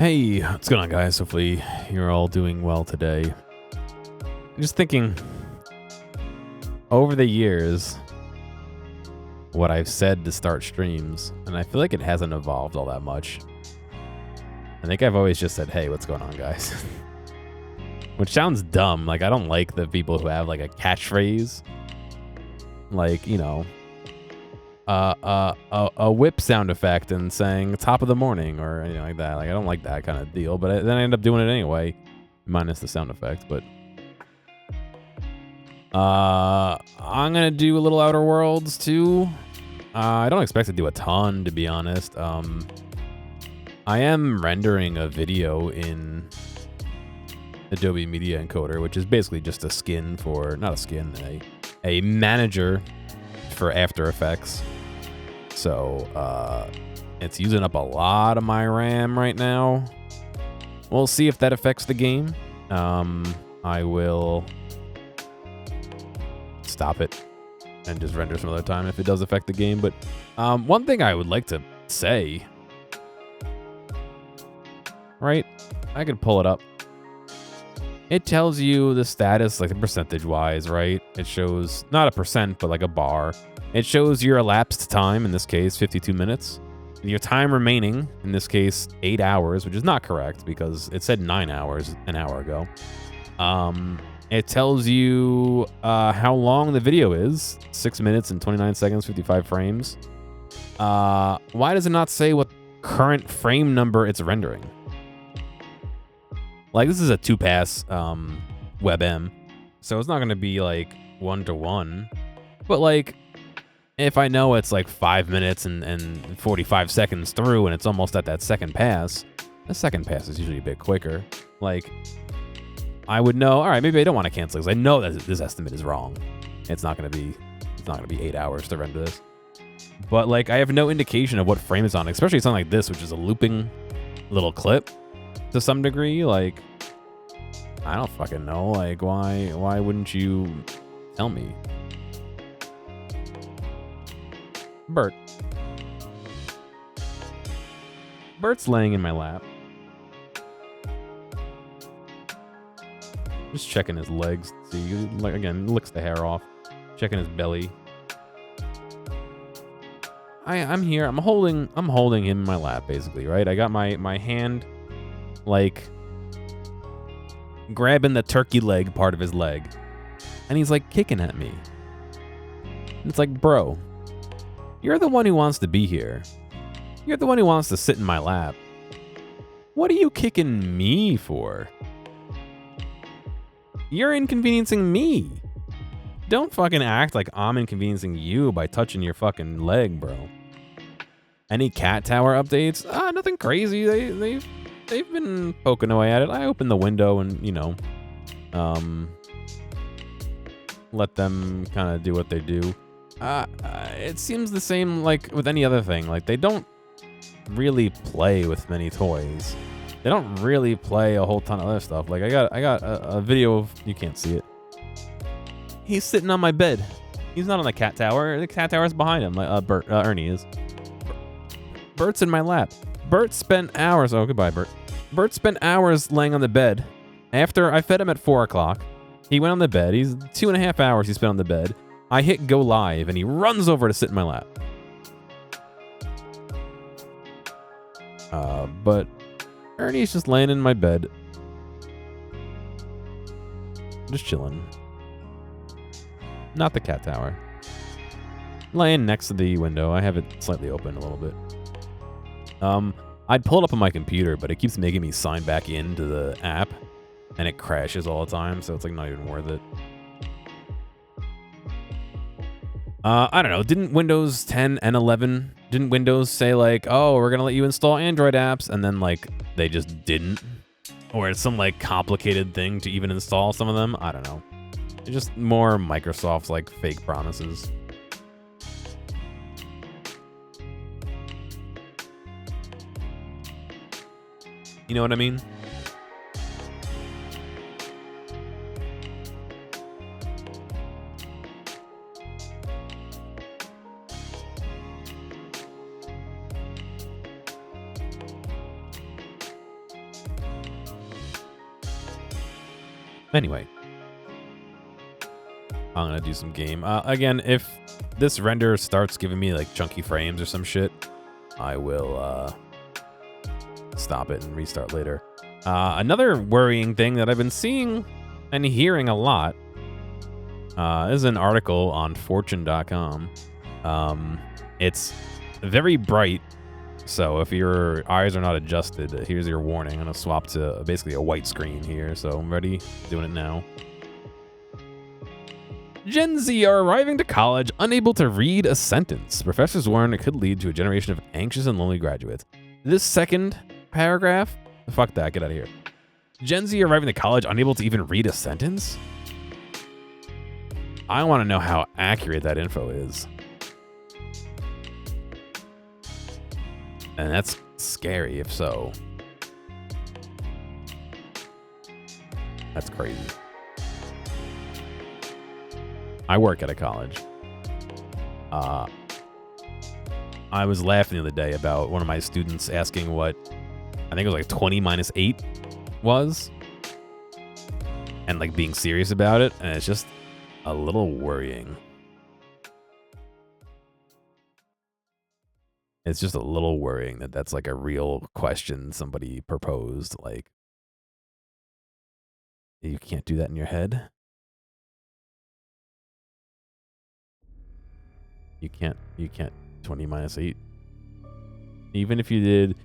Hey, what's going on, guys? Hopefully you're all doing well today. I'm just thinking, over the years, what I've said to start streams, and I feel like it hasn't evolved all that much. I think I've always just said, hey, what's going on, guys? Which sounds dumb. Like, I don't like the people who have, like, a catchphrase. Like, you know, a whip sound effect and saying top of the morning or anything like that. Like, I don't like that kind of deal, but then I end up doing it anyway, minus the sound effect. But I'm gonna do a little Outer Worlds too. I don't expect to do a ton, to be honest. I am rendering a video in Adobe Media Encoder, which is basically just a skin for, not a skin, a manager for After Effects. So it's using up a lot of my RAM right now. We'll see if that affects the game. I will stop it and just render some other time if it does affect the game. But one thing I would like to say, right? I could pull it up. It tells you the status, like percentage-wise, right? It shows not a percent, but like a bar. It shows your elapsed time, in this case, 52 minutes. Your time remaining, in this case, 8 hours, which is not correct because it said 9 hours an hour ago. It tells you how long the video is, 6 minutes and 29 seconds, 55 frames. Why does it not say what current frame number it's rendering? Like, this is a 2-pass WebM, so it's not going to be, like, 1-to-1. But, like, if I know it's, like, 5 minutes and 45 seconds through and it's almost at that second pass, the second pass is usually a bit quicker. Like, I would know, all right, maybe I don't want to cancel because I know that this estimate is wrong. It's not going to be 8 hours to render this. But, like, I have no indication of what frame it's on, especially something like this, which is a looping little clip. To some degree, like, I don't fucking know. Like, why wouldn't you tell me? Bert. Bert's laying in my lap. Just checking his legs. See, like, again, licks the hair off. Checking his belly. I'm here. I'm holding him in my lap, basically, right? I got my hand, like, grabbing the turkey leg part of his leg, and he's like kicking at me. And it's like, bro, you're the one who wants to be here. You're the one who wants to sit in my lap. What are you kicking me for? You're inconveniencing me. Don't fucking act like I'm inconveniencing you by touching your fucking leg, bro. Any cat tower updates? Nothing crazy. They've been poking away at it. I opened the window and, you know, let them kind of do what they do. It seems the same like with any other thing. Like, they don't really play with many toys. They don't really play a whole ton of other stuff. Like, I got a video of, you can't see it. He's sitting on my bed. He's not on the cat tower. The cat tower's behind him. Like, Ernie is. Bert's in my lap. Bert spent hours. Oh, goodbye, Bert. Bert spent hours laying on the bed. After I fed him at 4 o'clock, he went on the bed. He's 2.5 hours he spent on the bed. I hit go live, and he runs over to sit in my lap. But Ernie's just laying in my bed. Just chilling. Not the cat tower. Laying next to the window. I have it slightly open a little bit. I'd pull it up on my computer, but it keeps making me sign back into the app, and it crashes all the time, so it's like not even worth it. I don't know. Didn't Windows 10 and 11, didn't Windows say like, oh, we're gonna let you install Android apps, and then like they just didn't? Or it's some like complicated thing to even install some of them? I don't know. It's just more Microsoft's like fake promises. You know what I mean? Anyway, I'm gonna do some game. Again, if this render starts giving me like chunky frames or some shit, I will stop it and restart later. Another worrying thing that I've been seeing and hearing a lot is an article on fortune.com. It's very bright, so if your eyes are not adjusted, here's your warning. I'm gonna swap to basically a white screen here, so I'm ready, doing it now. Gen Z are arriving to college unable to read a sentence. Professors warn it could lead to a generation of anxious and lonely graduates. This second paragraph, fuck that, get out of here. Gen Z arriving to college unable to even read a sentence? I want to know how accurate that info is. And that's scary if so. That's crazy. I work at a college. I was laughing the other day about one of my students asking what, I think it was like 20 minus 8 was. And like being serious about it. And it's just a little worrying. It's just a little worrying that that's like a real question somebody proposed. Like, you can't do that in your head. You can't 20 minus 8. Even if you did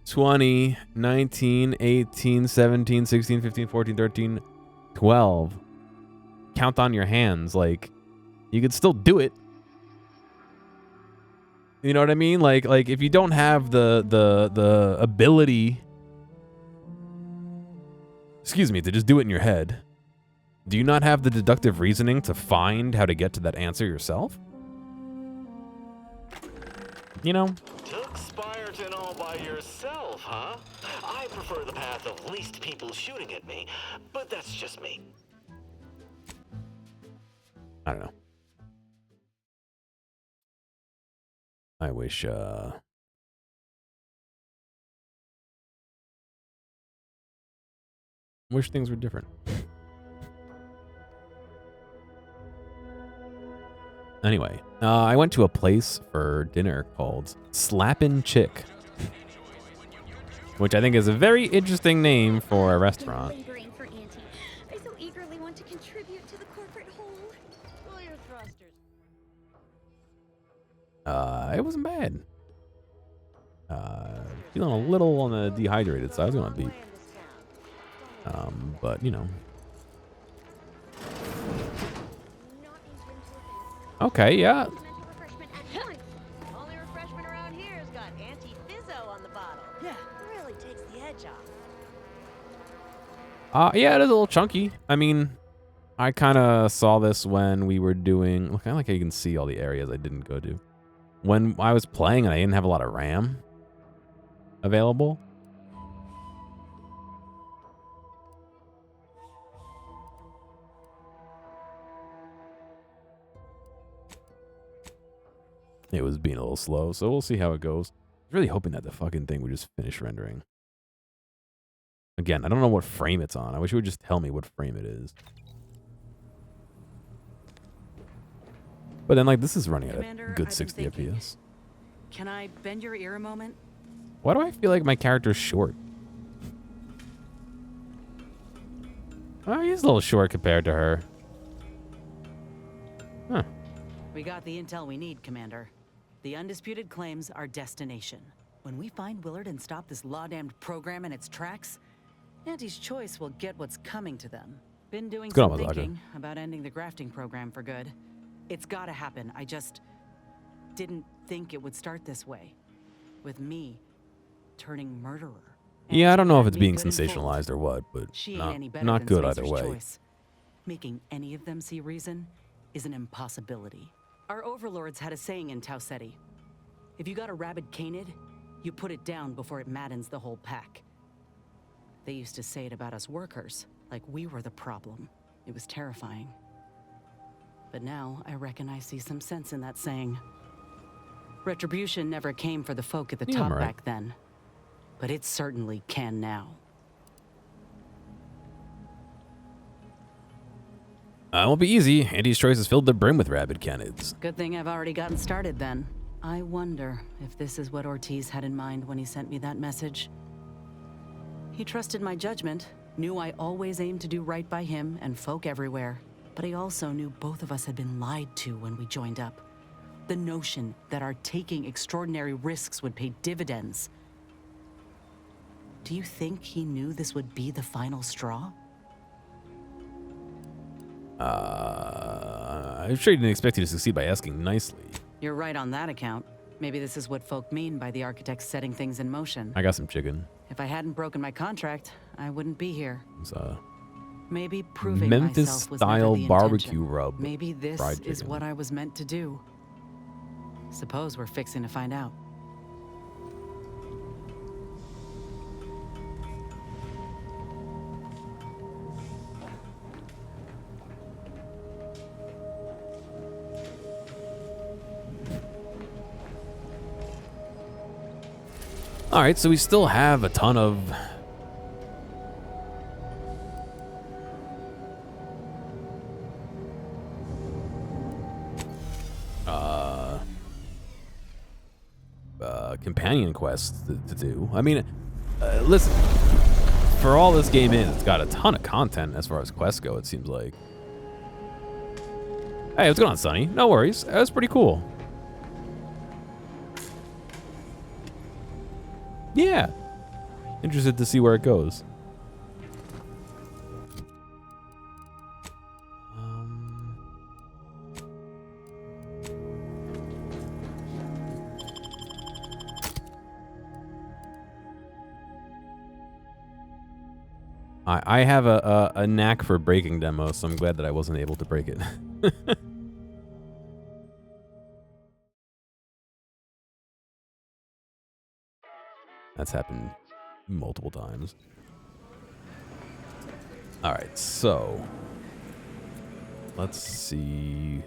20, 19, 18, 17, 16, 15, 14, 13, 12. Count on your hands. Like, you could still do it. You know what I mean? Like if you don't have the ability, excuse me, to just do it in your head, do you not have the deductive reasoning to find how to get to that answer yourself? You know? Took Spyerton all by yourself, huh? I prefer the path of least people shooting at me, but that's just me. I don't know. I wish things were different. Anyway, I went to a place for dinner called Slappin' Chick, which I think is a very interesting name for a restaurant. I so eagerly want to contribute to the corporate whole. It wasn't bad. Feeling a little on the dehydrated side. I was gonna be, but you know. Okay, yeah. Only refreshment around here has got anti-fizzo on the bottle. Yeah, really takes the edge off. Yeah, it is a little chunky. I mean, I kind of saw this when we were doing. Look, I like how you can see all the areas I didn't go to. When I was playing and I didn't have a lot of RAM available. It was being a little slow, so we'll see how it goes. I was really hoping that the fucking thing would just finish rendering. Again, I don't know what frame it's on. I wish it would just tell me what frame it is. But then, like, this is running Commander, at a good I've 60 been thinking. FPS. Can I bend your ear a moment? Why do I feel like my character's short? Oh, he's a little short compared to her. Huh. We got the intel we need, Commander. The undisputed claims our destination. When we find Willard and stop this law-damned program in its tracks, Auntie's Choice will get what's coming to them. Been doing some thinking about ending the grafting program for good. It's gotta happen. I just didn't think it would start this way. With me turning murderer. Yeah, I don't know if it's being sensationalized or what, but not good either way. Choice. Making any of them see reason is an impossibility. Our overlords had a saying in Tau Ceti. If you got a rabid canid, you put it down before it maddens the whole pack. They used to say it about us workers, like we were the problem. It was terrifying. But now I reckon I see some sense in that saying. Retribution never came for the folk at the top back then, but it certainly can now. It won't be easy. Andy's choice is filled to the brim with rabid candidates. Good thing I've already gotten started then. I wonder if this is what Ortiz had in mind when he sent me that message. He trusted my judgment, knew I always aimed to do right by him and folk everywhere. But he also knew both of us had been lied to when we joined up. The notion that our taking extraordinary risks would pay dividends. Do you think he knew this would be the final straw? I'm sure he didn't expect you to succeed by asking nicely. You're right on that account. Maybe this is what folk mean by the architects setting things in motion. I got some chicken. If I hadn't broken my contract, I wouldn't be here. It's Maybe proving myself was never Memphis-style the barbecue intention. rub. Maybe this fried is chicken. what I was meant to do. Suppose we're fixing to find out. All right, so we still have a ton of companion quests to do. I mean, listen, for all this game is, it's got a ton of content as far as quests go, it seems like. Hey, what's going on, Sonny? No worries. That was pretty cool. Yeah. Interested to see where it goes. I have a knack for breaking demos, so I'm glad that I wasn't able to break it. That's happened multiple times. All right, so let's see.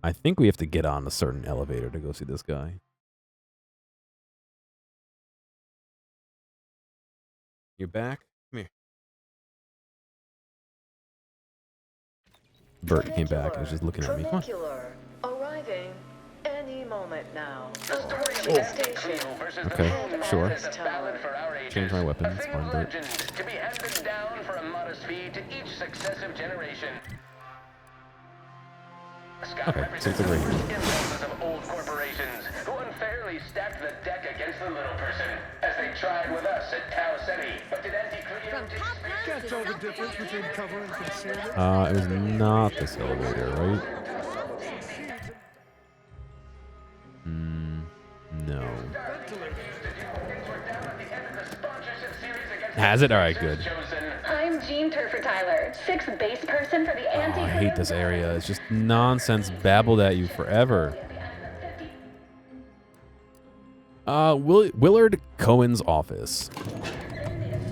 I think we have to get on a certain elevator to go see this guy. You're back? Come here. Bert came back and was just looking at me. Come on. Arriving any moment now. Okay, sure. Change my weapon. It's fine, Bert. To be handed down for a modest fee to each successive generation. Okay, so it's over here. Of old corporations who unfairly stacked the deck against the little person, as they tried with us at Tau Ceti. But did Can't tell the difference between cover and concealment. It was not this elevator, right? No. Has it? All right, good. I'm Jean Turfer Tyler, 6th base person for the Oh, I hate this area. It's just nonsense babbled at you forever. Willard Cohen's office.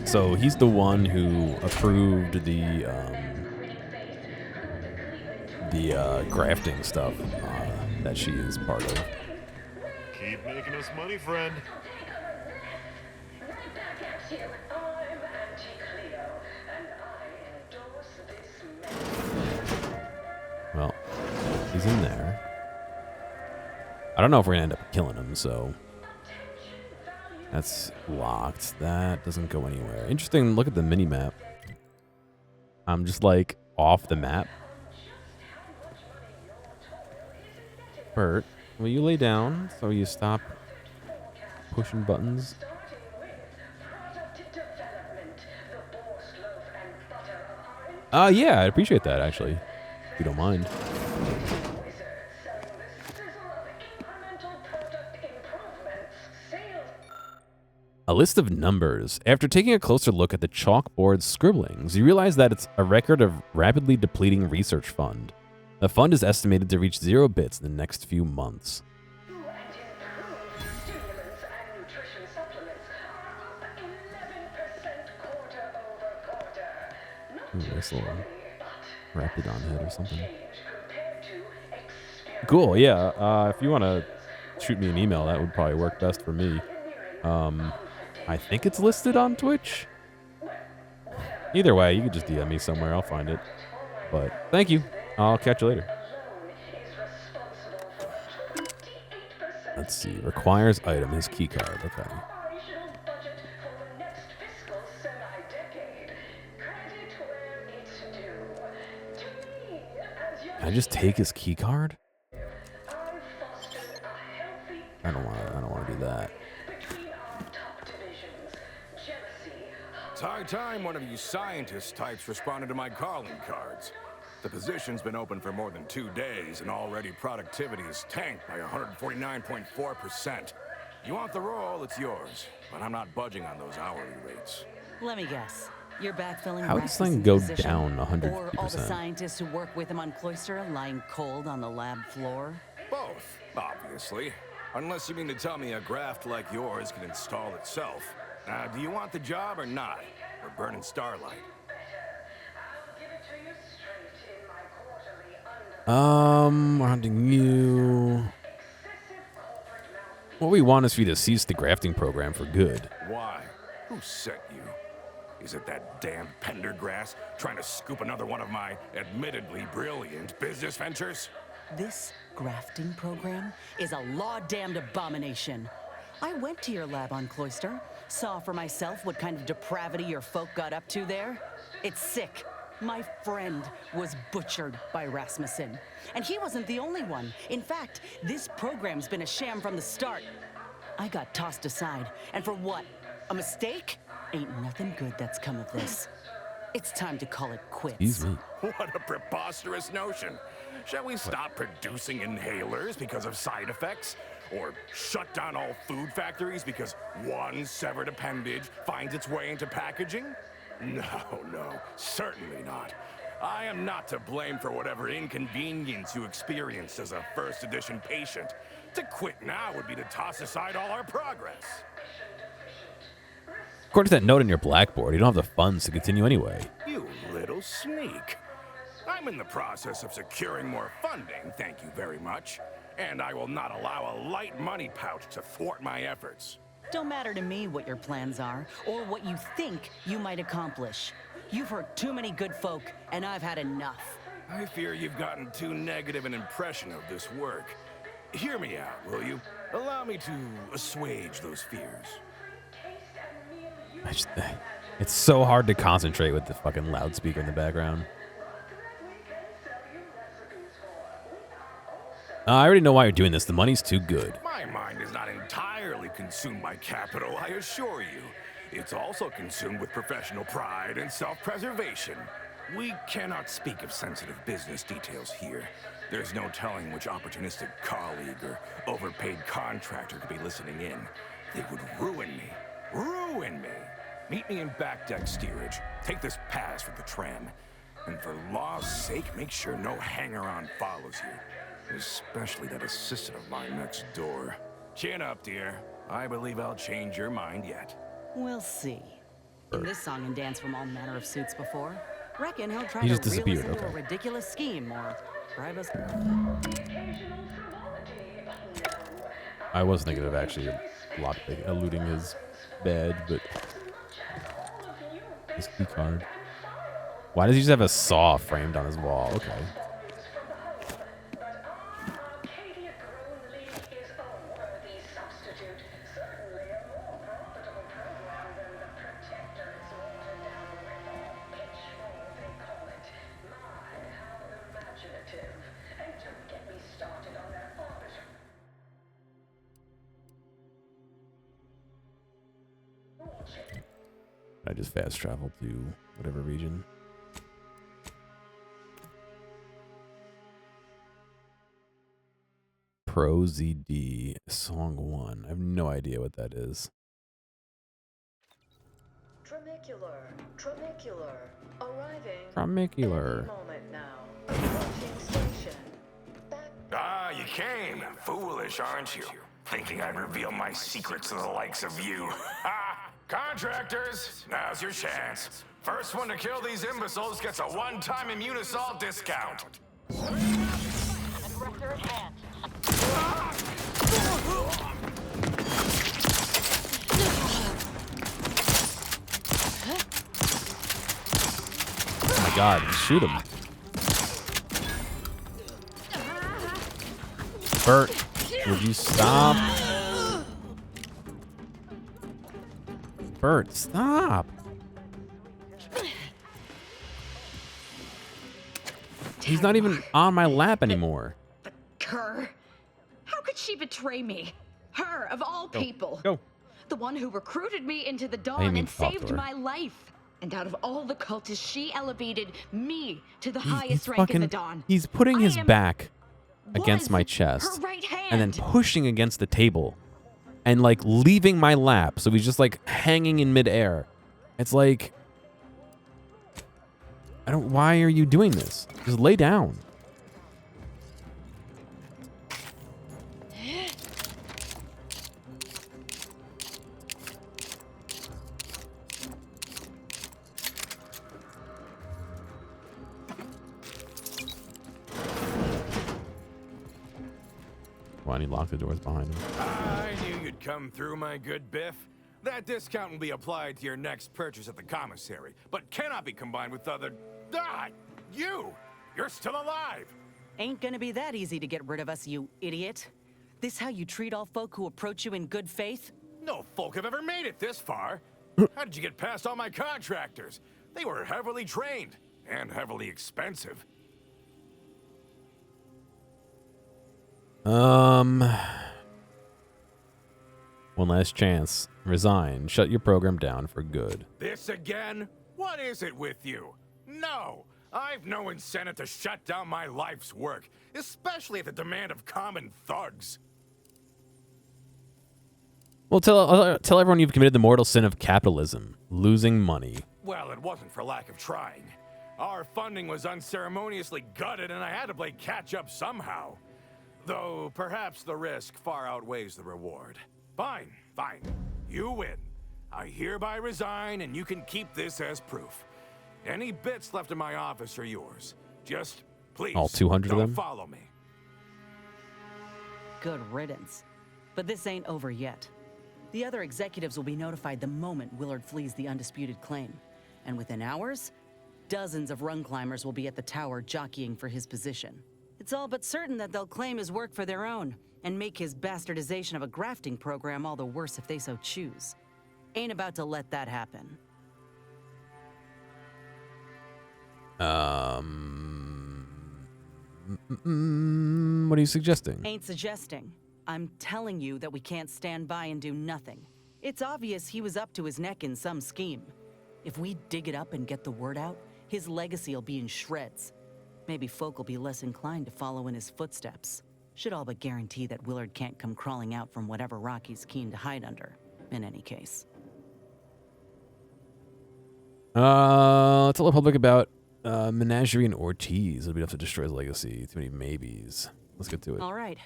So he's the one who approved the grafting stuff that she is part of. Keep making us money, friend. Well, he's in there. I don't know if we're gonna end up killing him, so that's locked. That doesn't go anywhere. Interesting. Look at the mini map. I'm just like off the map. Bert, will you lay down so you stop pushing buttons? Yeah, I'd appreciate that actually, if you don't mind. A list of numbers. After taking a closer look at the chalkboard scribblings, you realize that it's a record of rapidly depleting research fund. The fund is estimated to reach 0 bits in the next few months. Ooh, nice little rapid on head or something. Cool, yeah. If you want to shoot me an email, that would probably work best for me. I think it's listed on Twitch. Either way, you can just DM me somewhere. I'll find it. But thank you. I'll catch you later. Let's see. Requires item. His key card. Okay. Can I just take his key card? I don't want to do that. It's high time one of you scientist types responded to my calling cards. The position's been open for more than 2 days, and already productivity is tanked by 149.4%. You want the role, it's yours, but I'm not budging on those hourly rates. Let me guess. You're backfilling How does this thing Rasmussen's go position? down Or all the 150%? scientists who work with him on Cloister lying cold on the lab floor? Both, obviously. Unless you mean to tell me a graft like yours can install itself. Do you want the job or not? We're burning starlight. We're hunting you. What we want is for you to cease the grafting program for good. Why? Who sent you? Is it that damn Pendergrass trying to scoop another one of my admittedly brilliant business ventures? This grafting program is a law-damned abomination. I went to your lab on Cloister, saw for myself what kind of depravity your folk got up to there. It's sick. My friend was butchered by Rasmussen. And he wasn't the only one. In fact, this program's been a sham from the start. I got tossed aside. And for what? A mistake? Ain't nothing good that's come of this. It's time to call it quits. Excuse me. What a preposterous notion. Shall we stop producing inhalers because of side effects? Or shut down all food factories because one severed appendage finds its way into packaging? No, certainly not. I am not to blame for whatever inconvenience you experienced as a first edition patient. To quit now would be to toss aside all our progress. According to that note in your blackboard, you don't have the funds to continue anyway. You little sneak. I'm in the process of securing more funding, thank you very much. And I will not allow a light money pouch to thwart my efforts. Don't matter to me what your plans are, or what you think you might accomplish. You've hurt too many good folk, and I've had enough. I fear you've gotten too negative an impression of this work. Hear me out, will you? Allow me to assuage those fears. It's so hard to concentrate with the fucking loudspeaker in the background. I already know why you're doing this. The money's too good. My mind is not entirely consumed by capital, I assure you. It's also consumed with professional pride and self-preservation. We cannot speak of sensitive business details here. There's no telling which opportunistic colleague or overpaid contractor could be listening in. They would ruin me. Ruin me! Meet me in back deck steerage. Take this pass for the tram. And for law's sake, make sure no hanger-on follows you. Especially that assistant of mine next door. Chin up, dear. I believe I'll change your mind yet. We'll see. In this song and dance from all manner of suits before, reckon he'll try He to just reel us disappeared, into a okay. ridiculous scheme or bribe us. I was thinking of actually eluding his badge, but his key card. Why does he just have a saw framed on his wall? Okay. I just fast travel to whatever region. Pro ZD Song 1. I have no idea what that is. Tramicular, arriving. Tramicular. Any moment now. Approaching station. You came. Foolish, aren't you? Thinking I'd reveal my secrets to the likes of you. Ha! Contractors, now's your chance. First one to kill these imbeciles gets a one-time immune assault discount. Aggressor advanced. my god, shoot him. Bert, would you stop? Bert, stop. He's not even on my lap anymore. Her? How could she betray me? Her, of all people. Go. The one who recruited me into the I Dawn mean and talk to saved her. my life. And out of all the cultists, she elevated me to the He's highest rank in the Dawn. He's putting his I am- back against was my her chest right hand. and then pushing against the table and like leaving my lap. So he's just like hanging in midair. It's like, why are you doing this? Just lay down. Why did he lock the doors behind him? I knew you'd come through, my good Biff. That discount will be applied to your next purchase at the commissary, but cannot be combined with other... Ah! You're still alive! Ain't gonna be that easy to get rid of us, you idiot. This how you treat all folk who approach you in good faith? No folk have ever made it this far. How did you get past all my contractors? They were heavily trained and heavily expensive. One last chance. Resign. Shut your program down for good. This again? What is it with you? No! I've no incentive to shut down my life's work, especially at the demand of common thugs. Well, tell everyone you've committed the mortal sin of capitalism, losing money. Well, it wasn't for lack of trying. Our funding was unceremoniously gutted, and I had to play catch-up somehow. Though, perhaps the risk far outweighs the reward. Fine. You win. I hereby resign, and you can keep this as proof. Any bits left in my office are yours. Just, please, All 200 of don't them? follow me. Good riddance. But this ain't over yet. The other executives will be notified the moment Willard flees the undisputed claim. And within hours, dozens of rung climbers will be at the tower jockeying for his position. It's all but certain that they'll claim his work for their own and make his bastardization of a grafting program all the worse if they so choose. Ain't about to let that happen. What are you suggesting? Ain't suggesting. I'm telling you that we can't stand by and do nothing. It's obvious he was up to his neck in some scheme. If we dig it up and get the word out, his legacy will be in shreds. Maybe folk will be less inclined to follow in his footsteps. Should all but guarantee that Willard can't come crawling out from whatever rock he's keen to hide under, in any case. Let's tell the public about Menagerie and Ortiz. It'll be enough to destroy his legacy. Too many maybes. Let's get to it. All right.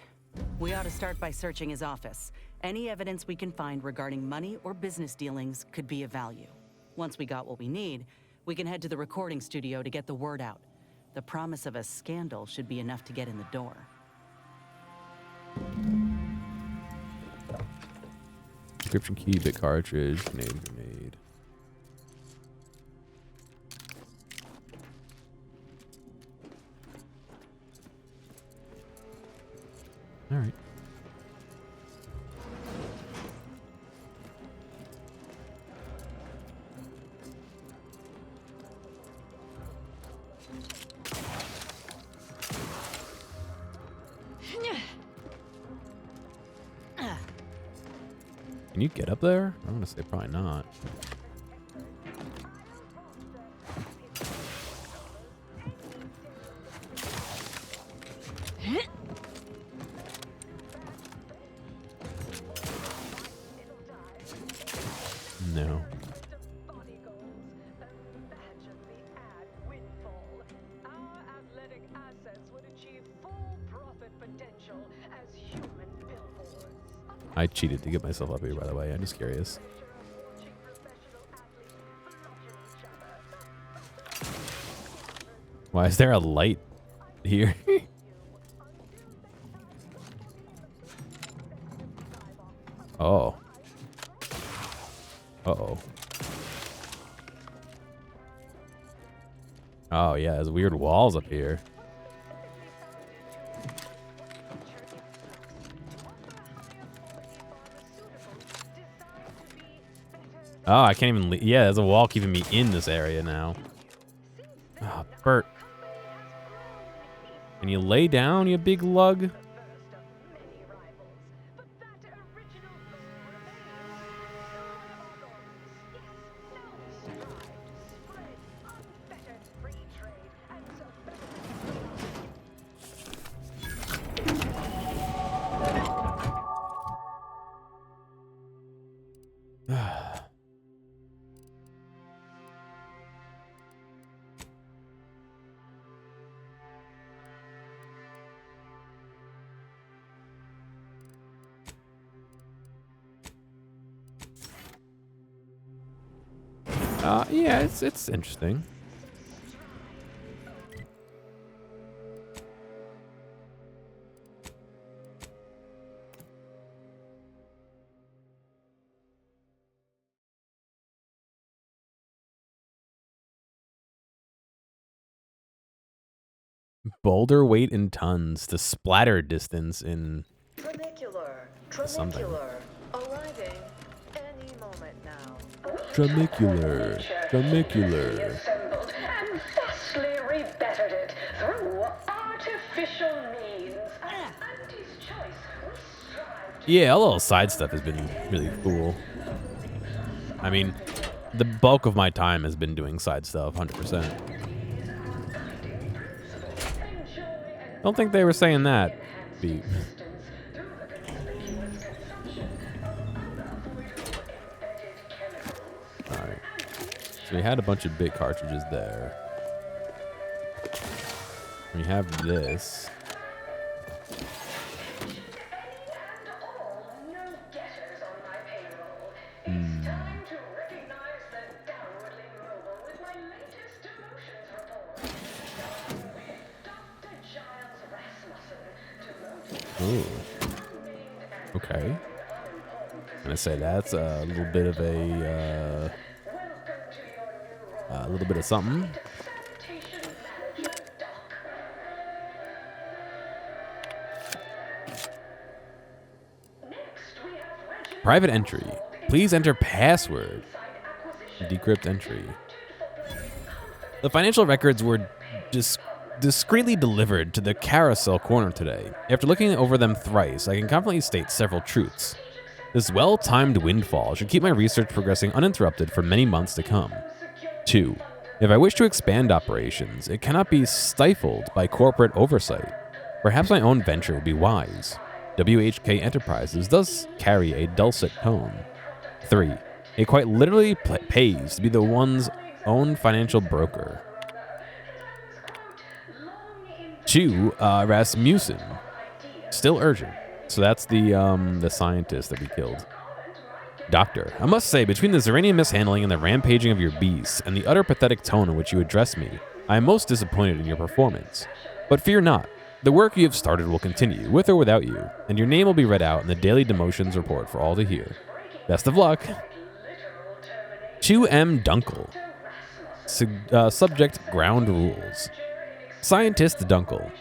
We ought to start by searching his office. Any evidence we can find regarding money or business dealings could be of value. Once we got what we need, we can head to the recording studio to get the word out. The promise of a scandal should be enough to get in the door. Encryption key, bit cartridge, grenade. All right. Can you get up there? I'm gonna say probably not. No. I cheated to get myself up here, by the way. I'm just curious. Why is there a light here? Oh. Uh-oh. Oh, yeah, there's weird walls up here. Oh, I can't even... Yeah, there's a wall keeping me in this area now. Oh, Bert. Can you lay down, you big lug? Yeah, it's interesting. Boulder weight in tons. The splatter distance in something. Arriving any moment now. Tramicular. Tramicular. Assembled and vastly rebettered it through artificial means. Andy's choice. We strive to Yeah, a little side stuff has been really cool. I mean, the bulk of my time has been doing side stuff, 100%. Don't think they were saying that, Beat. Alright. So we had a bunch of bit cartridges there. We have this. Ooh. Okay. I'm gonna say that's a little bit of a little bit of something. Private entry. Please enter password. Decrypt entry. The financial records were discreetly delivered to the carousel corner today. After looking over them thrice, I can confidently state several truths. This well-timed windfall should keep my research progressing uninterrupted for many months to come. 2. If I wish to expand operations, it cannot be stifled by corporate oversight. Perhaps my own venture would be wise. WHK Enterprises does carry a dulcet tone. 3. It quite literally pays to be the one's own financial broker. 2. Rasmussen. Still urgent. So that's the scientist that we killed. Doctor, I must say, between the Zeranium mishandling and the rampaging of your beasts, and the utter pathetic tone in which you address me, I am most disappointed in your performance. But fear not. The work you have started will continue, with or without you, and your name will be read out in the daily demotions report for all to hear. Best of luck. Chu M. Dunkel. Subject ground rules. Scientist Dunkel.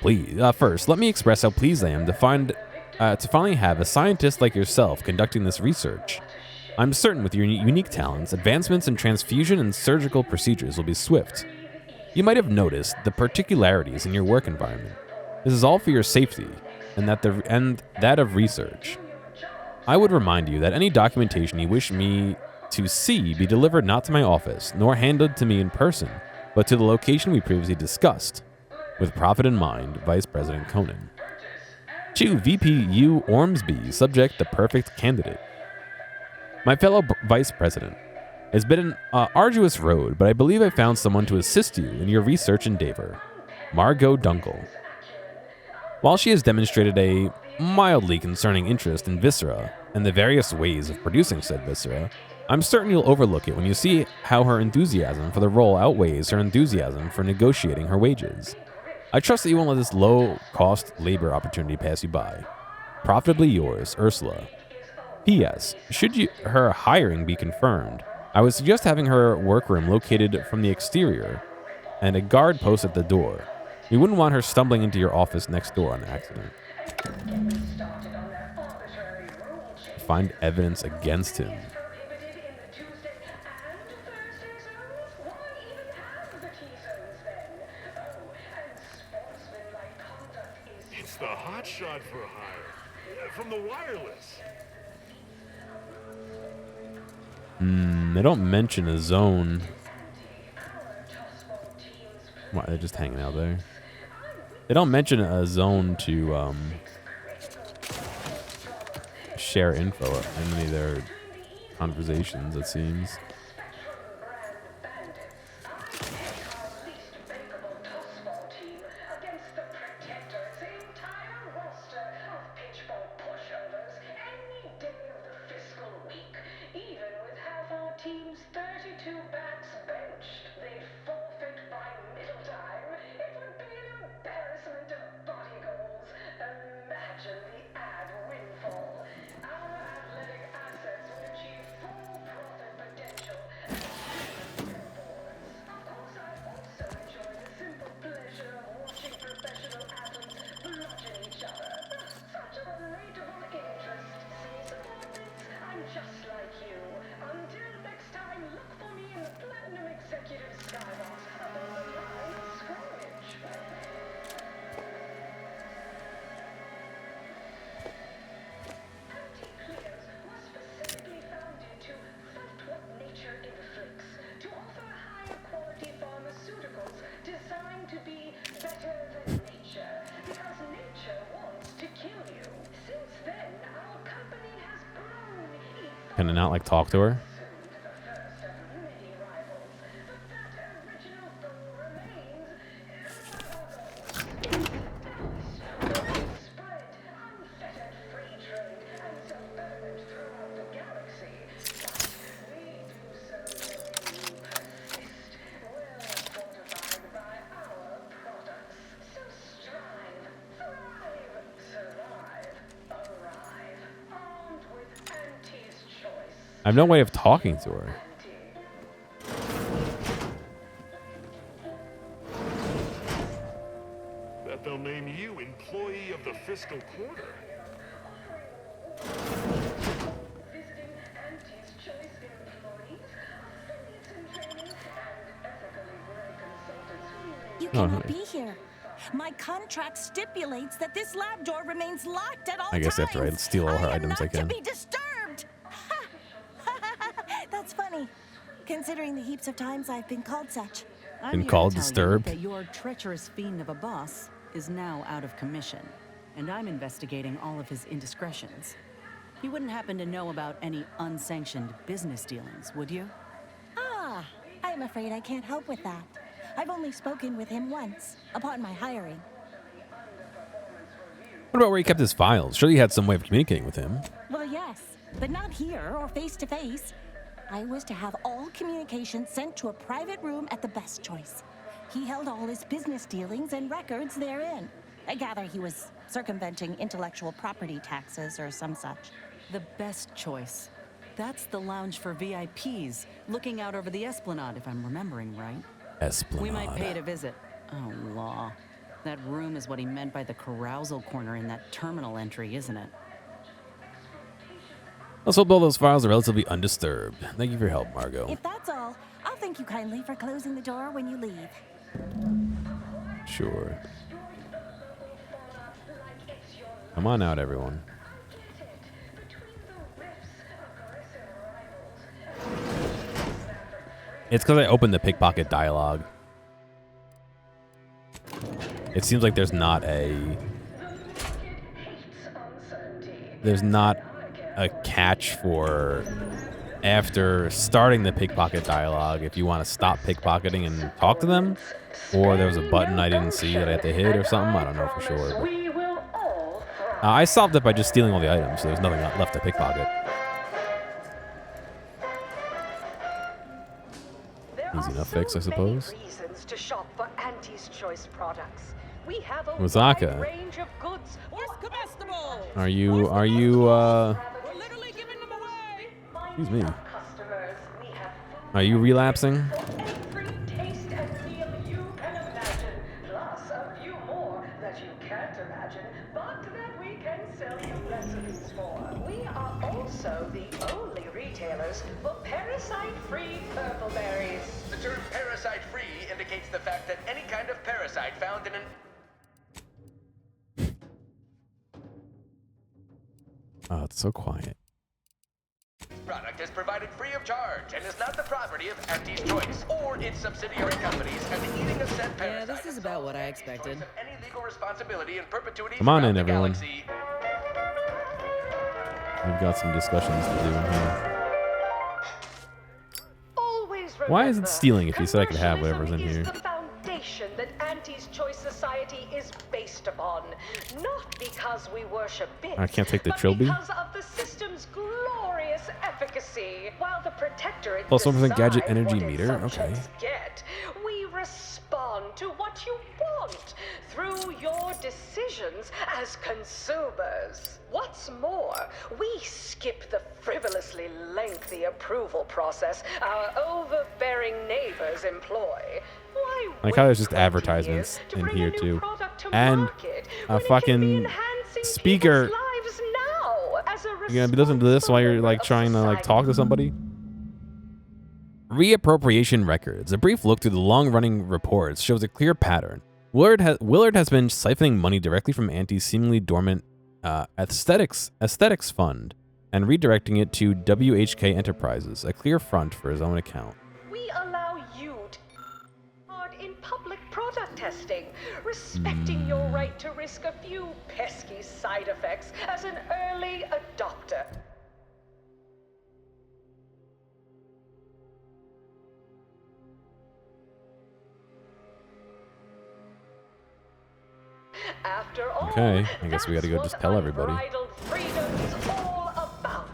Please, first, let me express how pleased I am to finally have a scientist like yourself conducting this research. I'm certain with your unique talents, advancements in transfusion and surgical procedures will be swift. You might have noticed the particularities in your work environment. This is all for your safety and that of research. I would remind you that any documentation you wish me to see be delivered not to my office, nor handed to me in person, but to the location we previously discussed. With profit in mind, Vice President Conan. Chu VP Ormsby, subject the perfect candidate. My fellow Vice President, it's been an arduous road, but I believe I found someone to assist you in your research endeavor. Margot Dunkel. While she has demonstrated a mildly concerning interest in viscera and the various ways of producing said viscera, I'm certain you'll overlook it when you see how her enthusiasm for the role outweighs her enthusiasm for negotiating her wages. I trust that you won't let this low-cost labor opportunity pass you by. Profitably yours, Ursula. P.S. Should her hiring be confirmed, I would suggest having her workroom located from the exterior and a guard posts at the door. You wouldn't want her stumbling into your office next door on accident. Find evidence against him. It's the hotshot for hire from the wireless. They don't mention a zone. Why, they're just hanging out there. They don't mention a zone to share info in any of their conversations, it seems. Can I not like talk to her? I have no way of talking to her. Bet they'll name you employee of the fiscal quarter. You cannot be here. My contract stipulates that this lab door remains locked at all times. I guess after I steal all her items, I can. I am not to be disturbed. That's funny, considering the heaps of times I've been called such. Been called disturbed. That your treacherous fiend of a boss is now out of commission, and I'm investigating all of his indiscretions. You wouldn't happen to know about any unsanctioned business dealings, would you? Ah, I'm afraid I can't help with that. I've only spoken with him once, upon my hiring. What about where he kept his files? Surely he had some way of communicating with him. Well, yes, but not here or face to face. I was to have all communications sent to a private room at the Best Choice. He held all his business dealings and records therein. I gather he was circumventing intellectual property taxes or some such. The Best Choice. That's the lounge for VIPs, looking out over the Esplanade, if I'm remembering right. Esplanade. We might pay to visit. Oh, law. That room is what he meant by the carousal corner in that terminal entry, isn't it? Let's hope all those files are relatively undisturbed. Thank you for your help, Margot. If that's all, I'll thank you kindly for closing the door when you leave. Sure. Come on out, everyone. It's because I opened the pickpocket dialogue. It seems like there's not a catch for after starting the pickpocket dialogue if you want to stop pickpocketing and talk to them, or there was a button I didn't see that I had to hit or something. I don't know for sure. But, I solved it by just stealing all the items, so there's nothing left to pickpocket. Easy enough fix, I suppose. Reasons to shop for Auntie's Choice products. We have a Wasaka. wide range of goods. Are you excuse me. Are you relapsing? few more that you can't imagine, but that we can sell you recipes for. We are also the only retailers for parasite-free purple berries. The term parasite-free indicates the fact that any kind of parasite found in an... Oh, it's so quiet. Product is provided free of charge and is not the property of Auntie's Choice or its subsidiary companies, and eating a said parasite. Yeah, this is about what I expected. Any legal responsibility in perpetuity. Come on in, throughout the everyone. galaxy. We've got some discussions to do in here. Always Why is it remember, stealing if you said I could have whatever's in commercialism here? is the foundation that Auntie's Choice Society is based upon. Not because we worship bits, I can't take the but trilby? because of the system's glorious efficacy. While the Protectorate Plus 1% gadget decide energy what meter? its Okay. subjects get, we respond to what you want through your decisions as consumers. What's more, we skip the frivolously lengthy approval process our overbearing neighbors employ. Why Like how there's just 20 advertisements years to in bring here a new too. product to And market a when it can be fucking enhancing speaker. people's lives now as a You're gonna be listening to this while you're like trying to like talk to somebody? Reappropriation records. A brief look through the long-running reports shows a clear pattern. Willard has been siphoning money directly from Auntie's seemingly dormant aesthetics fund and redirecting it to WHK Enterprises, a clear front for his own account. We allow you to part in public product testing, respecting your right to risk a few pesky side effects as an early adopter. After all, Okay, I guess we gotta go that's just what tell everybody. unbridled freedom is all about.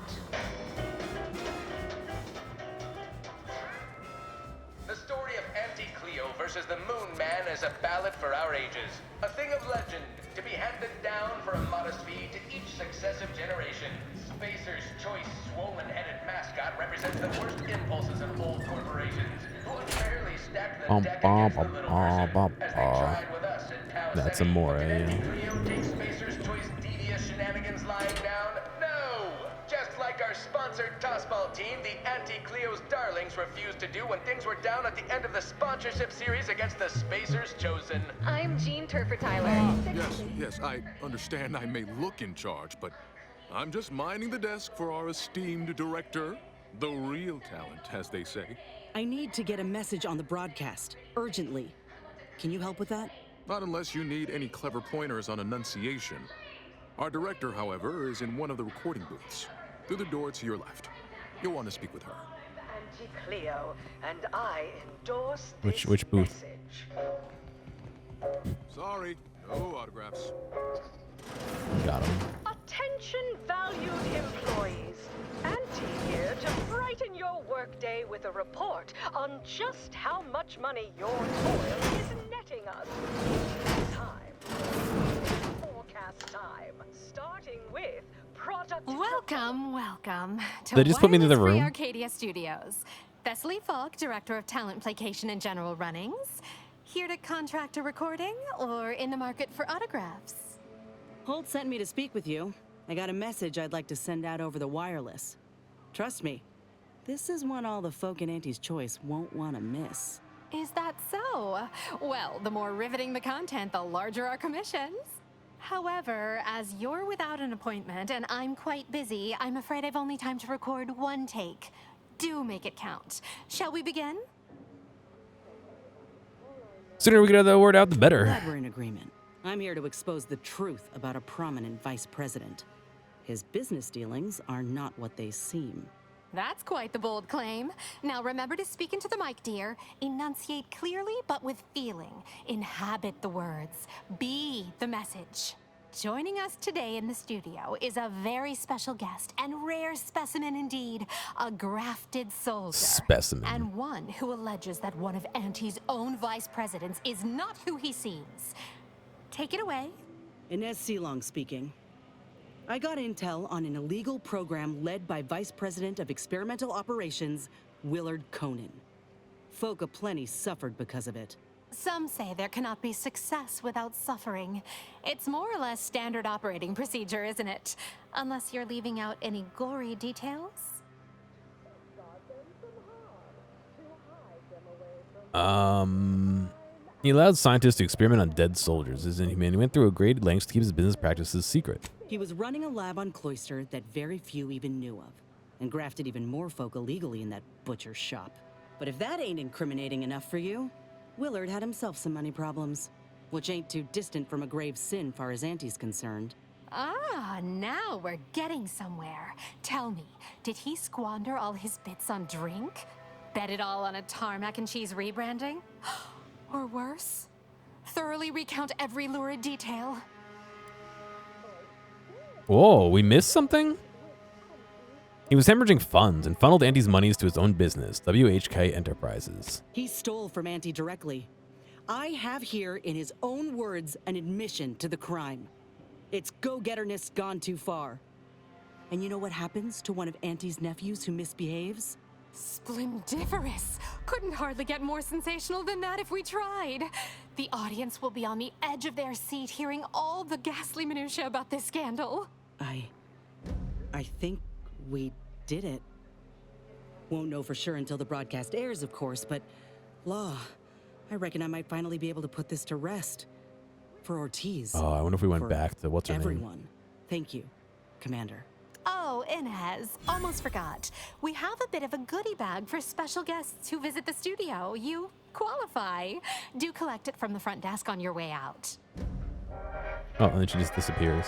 The story of Auntie Cleo versus the Moon Man is a ballad for our ages. A thing of legend to be handed down for a modest fee to each successive generation. Spacer's Choice swollen-headed mascot represents the worst impulses of old corporations who unfairly stack the deck against the little person, as they tried with us in Tau That's City. amore, Did Auntie yeah. Cleo take Spacer's Choice devious shenanigans lying down? No! Just like our sponsored tossball team, the Anti-Cleo's darlings refused to do when things were down at the end of the sponsorship series against the Spacers Chosen. I'm Jean Turfer Tyler. Yes, I understand I may look in charge, but I'm just minding the desk for our esteemed director. The real talent, as they say. I need to get a message on the broadcast, urgently. Can you help with that? Not unless you need any clever pointers on enunciation. Our director, however, is in one of the recording booths. Through the door to your left. You'll want to speak with her. Auntie Cleo, and I endorse Which this booth? message. Sorry, no autographs. Got him. Attention valued employees. Auntie here to brighten your workday with a report on just how much money your toil is netting us. Forecast time. Starting with product. Welcome to They just put me into the Wireless Free room? Arcadia Studios. Thessaly Falk, Director of Talent Placation and General Runnings. Here to contract a recording or in the market for autographs? Holt sent me to speak with you. I got a message I'd like to send out over the wireless. Trust me, this is one all the folk in Auntie's Choice won't want to miss. Is that so? Well, the more riveting the content, the larger our commissions. However, as you're without an appointment and I'm quite busy, I'm afraid I've only time to record one take. Do make it count. Shall we begin? Sooner we get the word out, the better. Glad we're in agreement. I'm here to expose the truth about a prominent vice president. His business dealings are not what they seem. That's quite the bold claim. Now remember to speak into the mic, dear. Enunciate clearly, but with feeling. Inhabit the words. Be the message. Joining us today in the studio is a very special guest and rare specimen indeed. A grafted soldier. Specimen. And one who alleges that one of Auntie's own vice presidents is not who he seems. Take it away. Inez Seelong speaking. I got intel on an illegal program led by Vice President of Experimental Operations, Willard Conan. Folk aplenty suffered because of it. Some say there cannot be success without suffering. It's more or less standard operating procedure, isn't it? Unless you're leaving out any gory details. He allowed scientists to experiment on dead soldiers. His inhuman. He went through a great lengths to keep his business practices secret. He was running a lab on Cloister that very few even knew of, and grafted even more folk illegally in that butcher's shop. But if that ain't incriminating enough for you, Willard had himself some money problems, which ain't too distant from a grave sin far as Auntie's concerned. Ah, now we're getting somewhere. Tell me, did he squander all his bits on drink? Bet it all on a tarmac and cheese rebranding? Or worse, thoroughly recount every lurid detail. Whoa, we missed something? He was hemorrhaging funds and funneled Auntie's monies to his own business, WHK Enterprises. He stole from Auntie directly. I have here, in his own words, an admission to the crime. It's go-getterness gone too far. And you know what happens to one of Auntie's nephews who misbehaves? Splendiferous! Couldn't hardly get more sensational than that if we tried. The audience will be on the edge of their seat hearing all the ghastly minutiae about this scandal. I think we did it. Won't know for sure until the broadcast airs, of course, but Law, I reckon I might finally be able to put this to rest. For Ortiz. Oh, I wonder if we went back to what's her name? Everyone. Thank you, Commander. Oh, Inez, almost forgot. We have a bit of a goodie bag for special guests who visit the studio. You qualify. Do collect it from the front desk on your way out. Oh, and then she just disappears.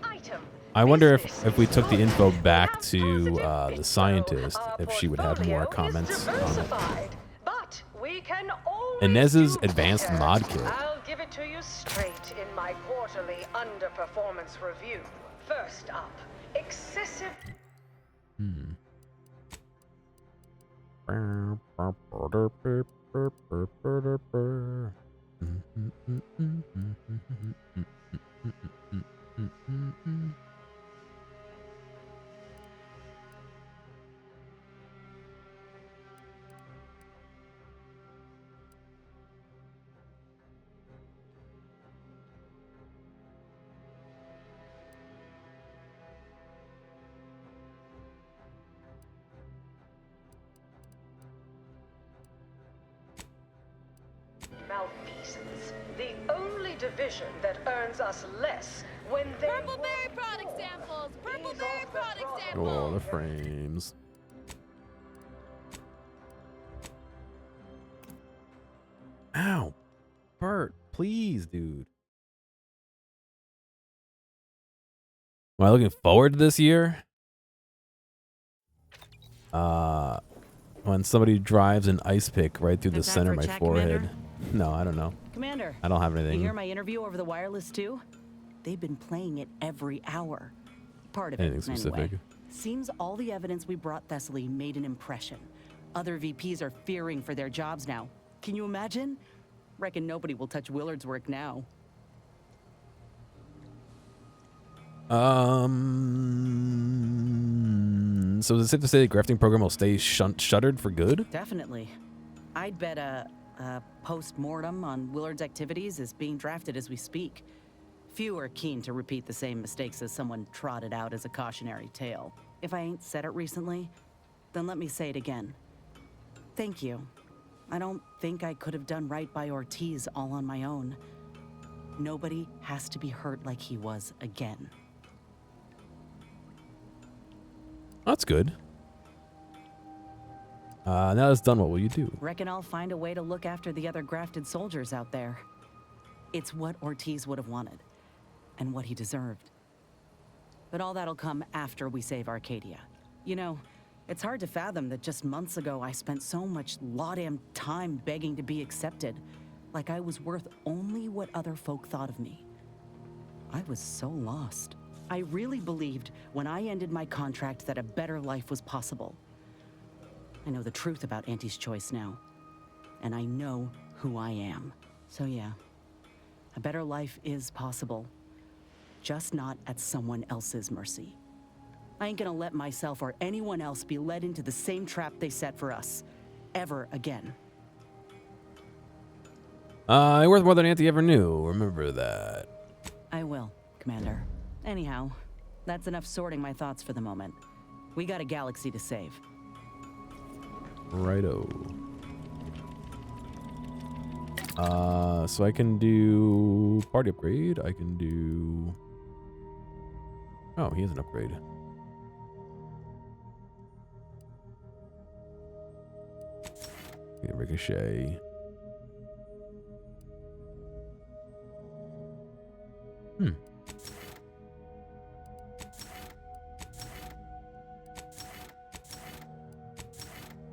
Item. I wonder if we took the info back to the scientist, if she would have more comments on it. But we can always Inez's do advanced better. mod kit. I'll give it to you straight in my quarterly underperformance review. First up, excessive. Malfeasance, the only division that earns us less when they Purpleberry product samples! Purpleberry product samples! Oh, the frames. Ow. Bert, please, dude. Am I looking forward to this year? When somebody drives an ice pick right through the center of my forehead. Commander? No, I don't know. Commander. I don't have anything. You hear my interview over the wireless too? They've been playing it every hour. Part of Anything it, specific? anyway. Seems all the evidence we brought Thessaly made an impression. Other VPs are fearing for their jobs now. Can you imagine? Reckon nobody will touch Willard's work now. So is it safe to say the grafting program will stay shuttered for good? Definitely. I'd bet a post-mortem on Willard's activities is being drafted as we speak. Few are keen to repeat the same mistakes as someone trotted out as a cautionary tale. If I ain't said it recently, then let me say it again. Thank you. I don't think I could have done right by Ortiz all on my own. Nobody has to be hurt like he was again. That's good. Now that's done, what will you do? Reckon I'll find a way to look after the other grafted soldiers out there. It's what Ortiz would have wanted, and what he deserved. But all that'll come after we save Arcadia. You know, it's hard to fathom that just months ago I spent so much law-damn time begging to be accepted, like I was worth only what other folk thought of me. I was so lost. I really believed when I ended my contract that a better life was possible. I know the truth about Auntie's choice now, and I know who I am. So yeah, a better life is possible, just not at someone else's mercy. I ain't gonna let myself or anyone else be led into the same trap they set for us, ever again. Worth more than Auntie ever knew. Remember that. I will, Commander. Anyhow, that's enough sorting my thoughts for the moment. We got a galaxy to save. Righto. So I can do party upgrade. I can do. Oh, he has an upgrade. Yeah, ricochet.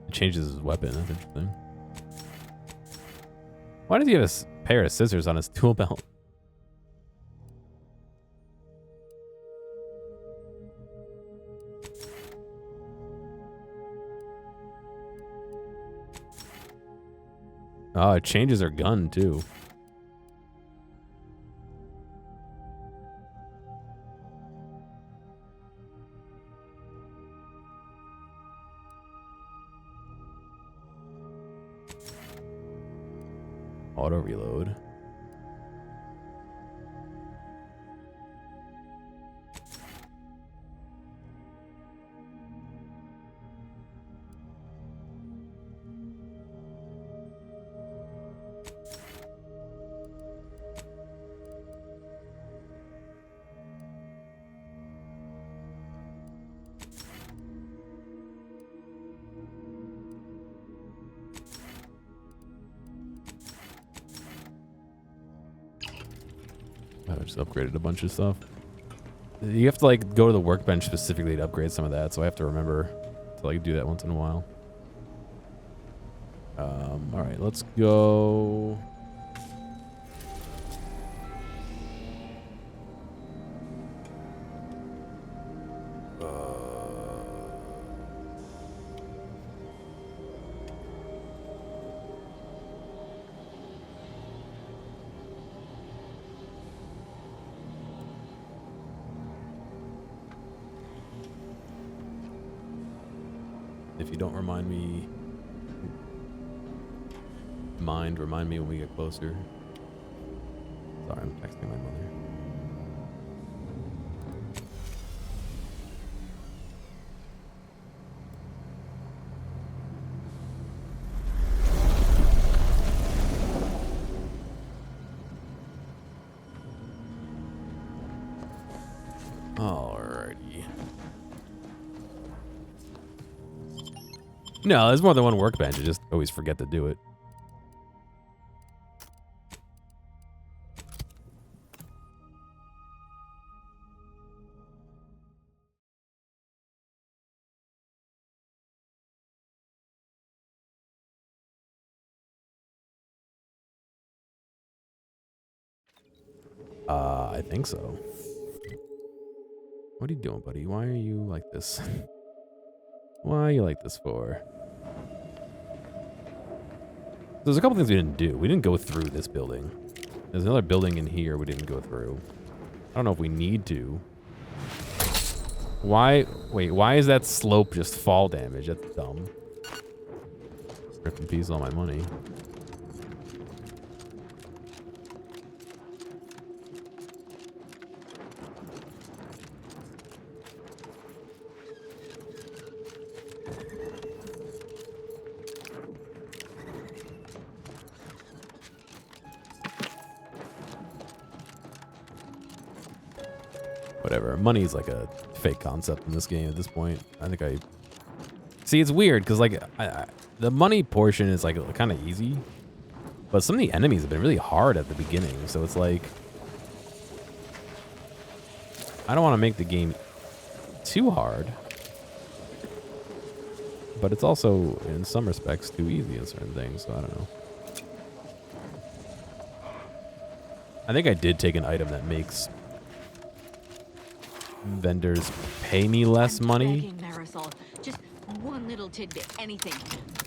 It changes his weapon. That's interesting. Why does he have a pair of scissors on his tool belt? Oh, it changes her gun too. Auto reload. I just upgraded a bunch of stuff. You have to like go to the workbench specifically to upgrade some of that, so I have to remember to like do that once in a while. All right, let's go. If you don't remind me, remind me when we get closer. Sorry, I'm texting my mother. Alrighty. No, there's more than one workbench. I just always forget to do it. I think so. What are you doing, buddy? Why are you like this? Why are you like this for? There's a couple things we didn't do. We didn't go through this building. There's another building in here we didn't go through. I don't know if we need to. Why? Wait, why is that slope just fall damage? That's dumb. Rip in peace all my money. Whatever. Money is like a fake concept in this game at this point. I think I... See, it's weird, because like, the money portion is like kind of easy. But some of the enemies have been really hard at the beginning, so it's like... I don't want to make the game too hard. But it's also, in some respects, too easy in certain things, so I don't know. I think I did take an item that makes vendors pay me less money. Marisol, just one little tidbit, anything.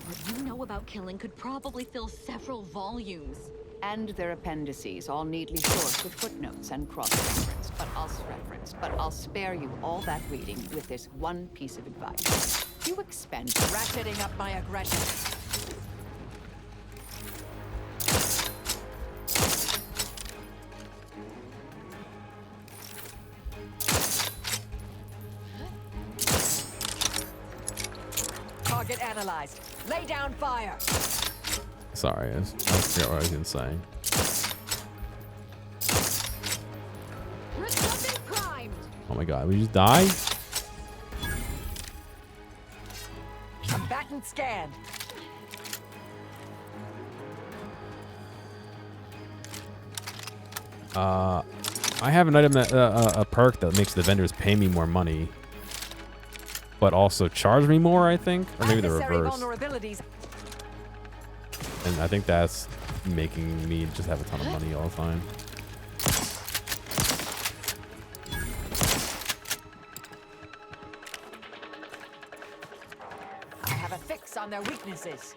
What you know about killing could probably fill several volumes. And their appendices, all neatly sourced with footnotes and cross-referenced. But I'll spare you all that reading with this one piece of advice. You expend ratcheting up my aggression. finalized. Lay down fire. Sorry, I forgot what I was gonna say. Oh my god, we just die? Combatant scanned. I have an item that a perk that makes the vendors pay me more money, but also charge me more, I think, or maybe the reverse. And I think that's making me just have a ton of money all the time. I have a fix on their weaknesses.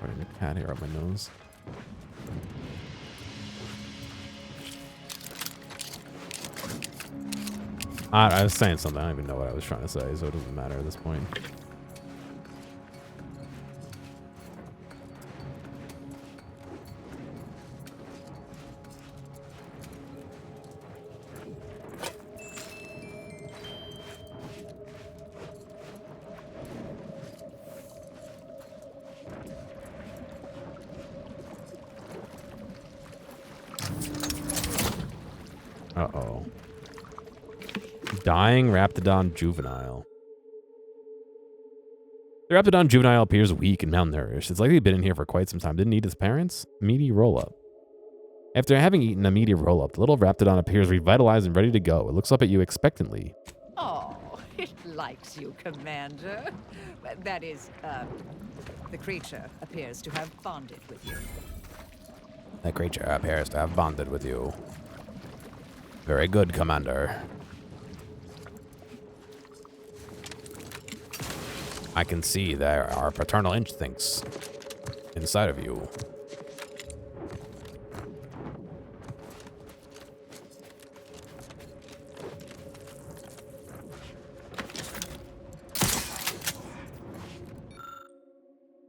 Putting a cat hair up my nose. I was saying something. I don't even know what I was trying to say, so it doesn't matter at this point. Uh-oh. Dying Raptidon Juvenile. The Raptidon Juvenile appears weak and malnourished. It's likely been in here for quite some time. Didn't eat its parents? Meaty roll-up. After having eaten a meaty roll-up, the little Raptidon appears revitalized and ready to go. It looks up at you expectantly. Oh, it likes you, Commander. That is, the creature appears to have bonded with you. That creature appears to have bonded with you. Very good, Commander. I can see there are paternal instincts inside of you.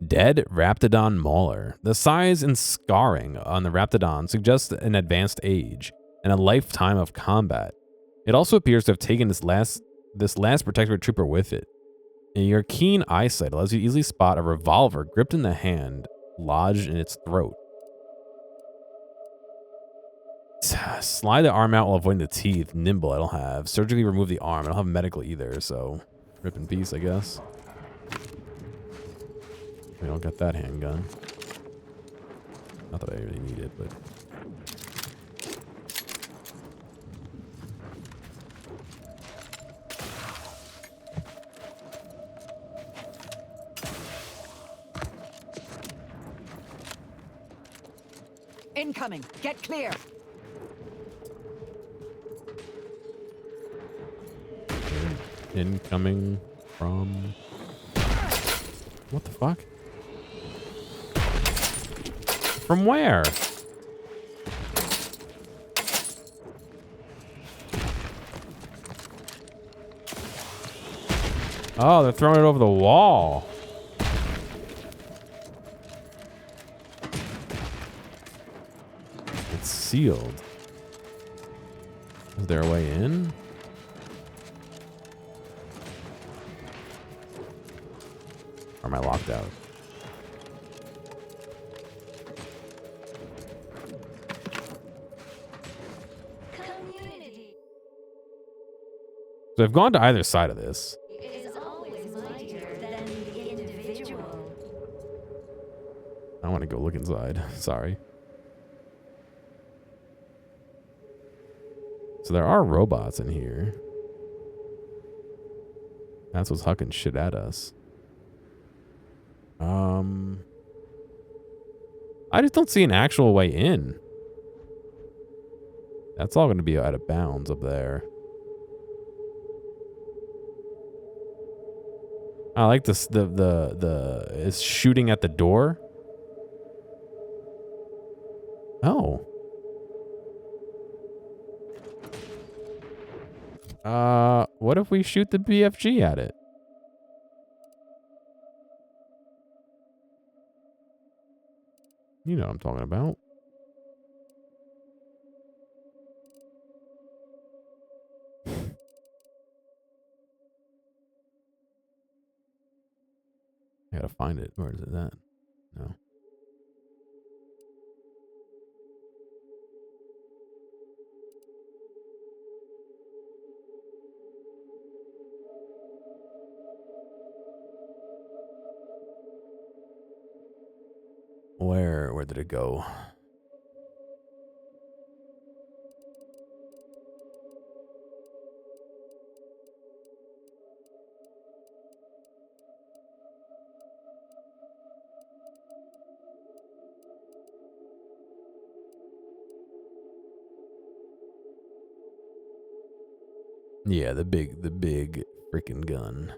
Dead Raptidon Mauler. The size and scarring on the Raptidon suggests an advanced age and a lifetime of combat. It also appears to have taken this last protectorate trooper with it. And your keen eyesight allows you to easily spot a revolver gripped in the hand, lodged in its throat. Slide the arm out while avoiding the teeth. Nimble, I don't have. Surgically remove the arm. I don't have medical either, so rip in peace, I guess. We don't get that handgun. Not that I really need it, but... Incoming. Get clear. Incoming from... What the fuck? From where? Oh, they're throwing it over the wall. It's sealed. Is there a way in? Or am I locked out? So I've gone to either side of this. I want to go look inside. Sorry. So there are robots in here. That's what's hucking shit at us. I just don't see an actual way in. That's all going to be out of bounds up there. I like this. Is shooting at the door. Oh. What if we shoot the BFG at it? You know what I'm talking about. I gotta find it. Where is it at? No. Where did it go? Yeah, the big freaking gun.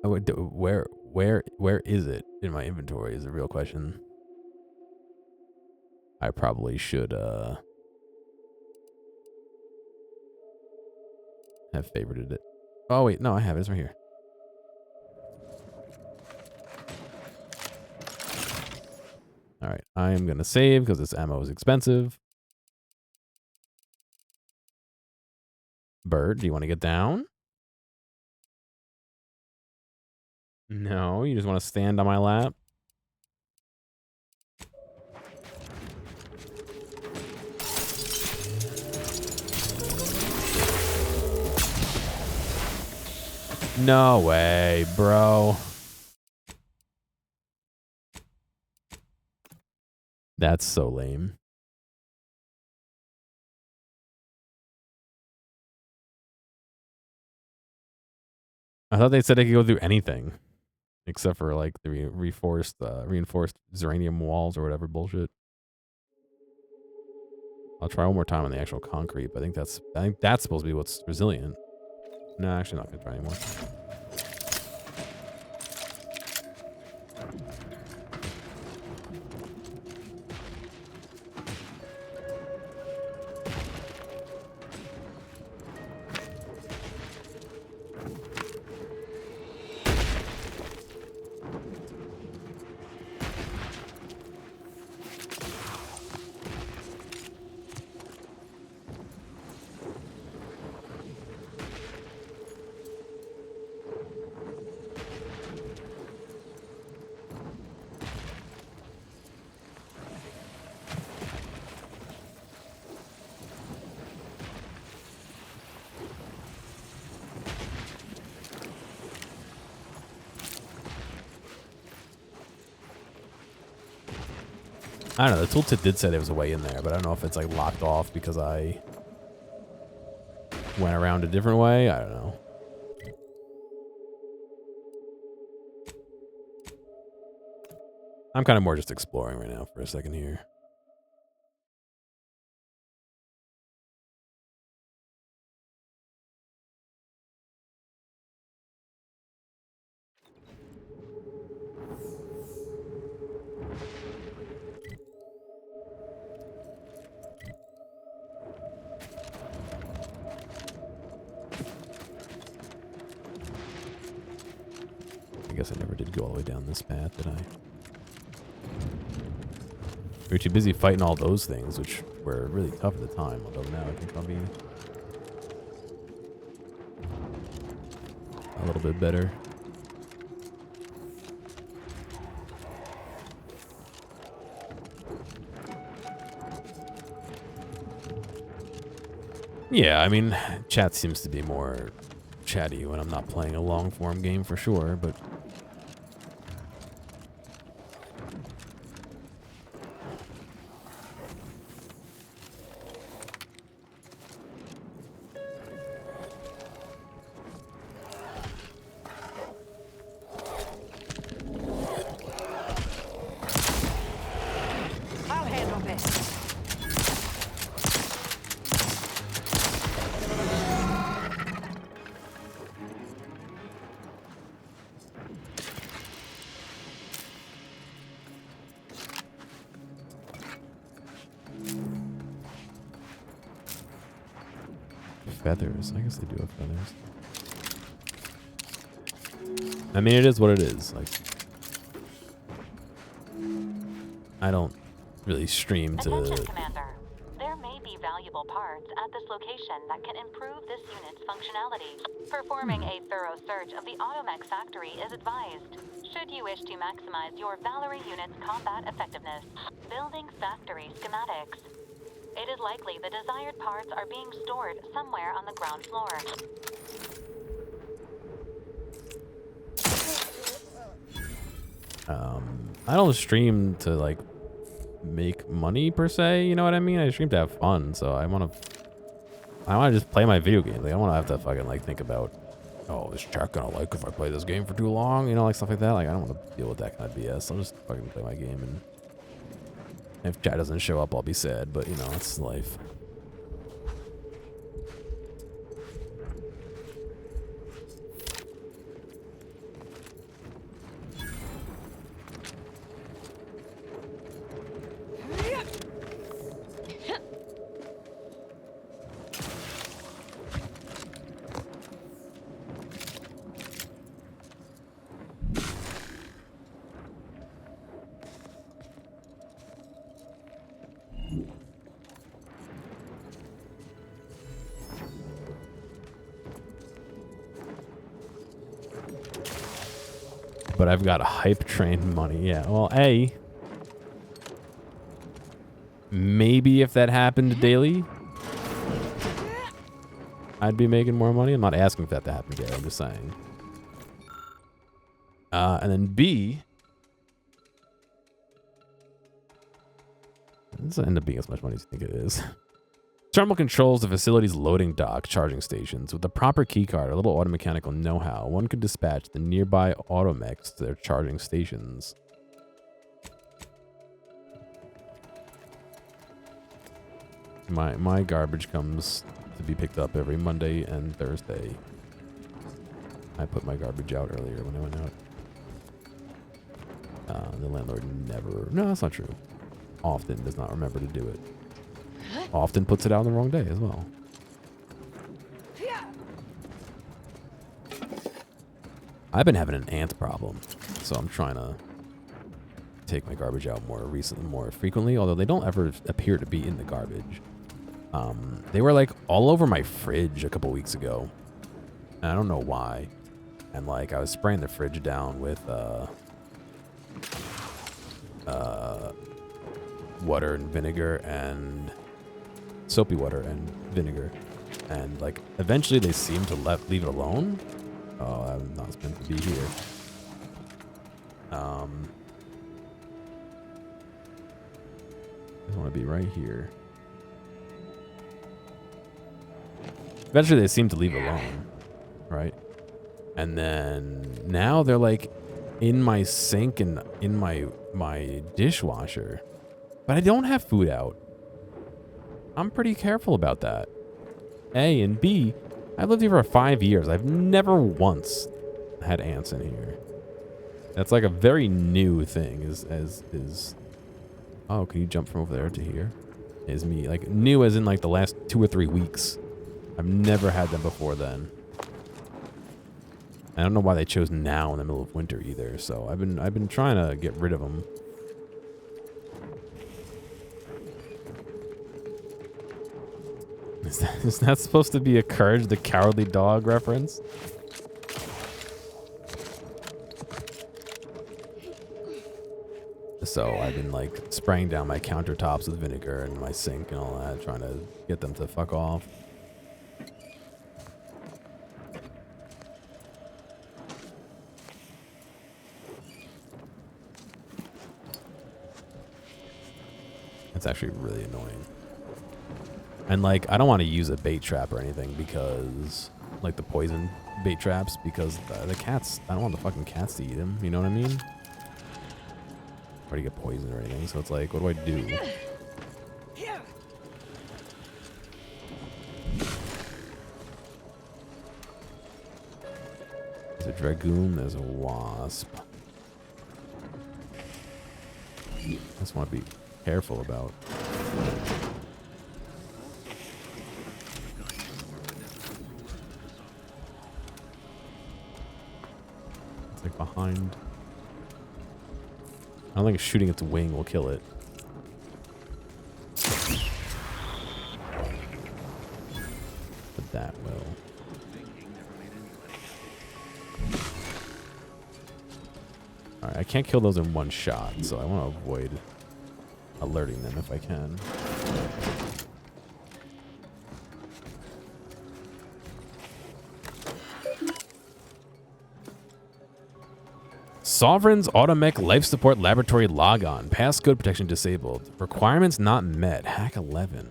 Oh, where is it in my inventory is the real question. I probably should have favorited it. Oh wait, no, I have it. It's right here. All right, I am gonna save because this ammo is expensive. Bird, do you want to get down? No, you just want to stand on my lap. No way, bro. That's so lame. I thought they said they could go through anything except for like the reinforced Zeranium walls or whatever bullshit. I'll try one more time on the actual concrete, but I think that's supposed to be what's resilient. No, actually not gonna try anymore. I don't know. The tooltip did say there was a way in there, but I don't know if it's like locked off because I went around a different way. I don't know. I'm kind of more just exploring right now for a second here. I guess I never did go all the way down this path, did I? We were too busy fighting all those things, which were really tough at the time, although now I think I'll be a little bit better. Yeah, I mean, chat seems to be more chatty when I'm not playing a long-form game for sure, but I'll handle this. feathers. I guess they do have feathers. I mean, it is what it is. Like, I don't really stream to. Attention, Commander. There may be valuable parts at this location that can improve this unit's functionality. Performing a thorough search of the Automech factory is advised, should you wish to maximize your Valerie unit's combat effectiveness. Building factory schematics. It is likely the desired parts are being stored somewhere on the ground floor. I don't stream to like make money per se, you know what I mean? I stream to have fun, so I wanna just play my video game. Like, I don't wanna have to fucking like think about, oh, is chat gonna like if I play this game for too long? You know, like stuff like that. Like, I don't wanna deal with that kind of BS. I'll just fucking play my game, and if chat doesn't show up, I'll be sad, but you know, it's life. But I've got hype train money. Yeah, well, maybe if that happened daily, I'd be making more money. I'm not asking if that to happen daily. I'm just saying. And then B, this will end up being as much money as you think it is. Terminal controls the facility's loading dock charging stations. With the proper keycard or little automechanical know-how, one could dispatch the nearby automechs to their charging stations. My garbage comes to be picked up every Monday and Thursday. I put my garbage out earlier when I went out. The landlord never... No, that's not true. Often does not remember to do it. Often puts it out on the wrong day as well. I've been having an ant problem, so I'm trying to take my garbage out more frequently, although they don't ever appear to be in the garbage. They were like all over my fridge a couple weeks ago, and I don't know why. And like I was spraying the fridge down with water and vinegar and soapy water and vinegar, and like eventually they seem to leave it alone. Oh, I'm not meant to be here. I want to be right here. Eventually they seem to leave it alone, right? And then now they're like in my sink and in my dishwasher, but I don't have food out. I'm pretty careful about that. A, and B, I've lived here for 5 years. I've never once had ants in here. That's like a very new thing. Oh, can you jump from over there to here? Is me like new as in like the last 2 or 3 weeks. I've never had them before then. I don't know why they chose now in the middle of winter either. So I've been trying to get rid of them. Is that supposed to be a Courage the Cowardly Dog reference? So I've been like spraying down my countertops with vinegar and my sink and all that, trying to get them to fuck off. It's actually really annoying. And like, I don't want to use a bait trap or anything because, like the poison bait traps, because the cats, I don't want the fucking cats to eat them. You know what I mean? Or to get poisoned or anything. So it's like, what do I do? There's a dragoon, there's a wasp. I just want to be careful about. behind. I don't think shooting its wing will kill it. But that will. Alright, I can't kill those in one shot, so I want to avoid alerting them if I can. Sovereign's Automech Life Support Laboratory Logon. Passcode protection disabled. Requirements not met. Hack 11.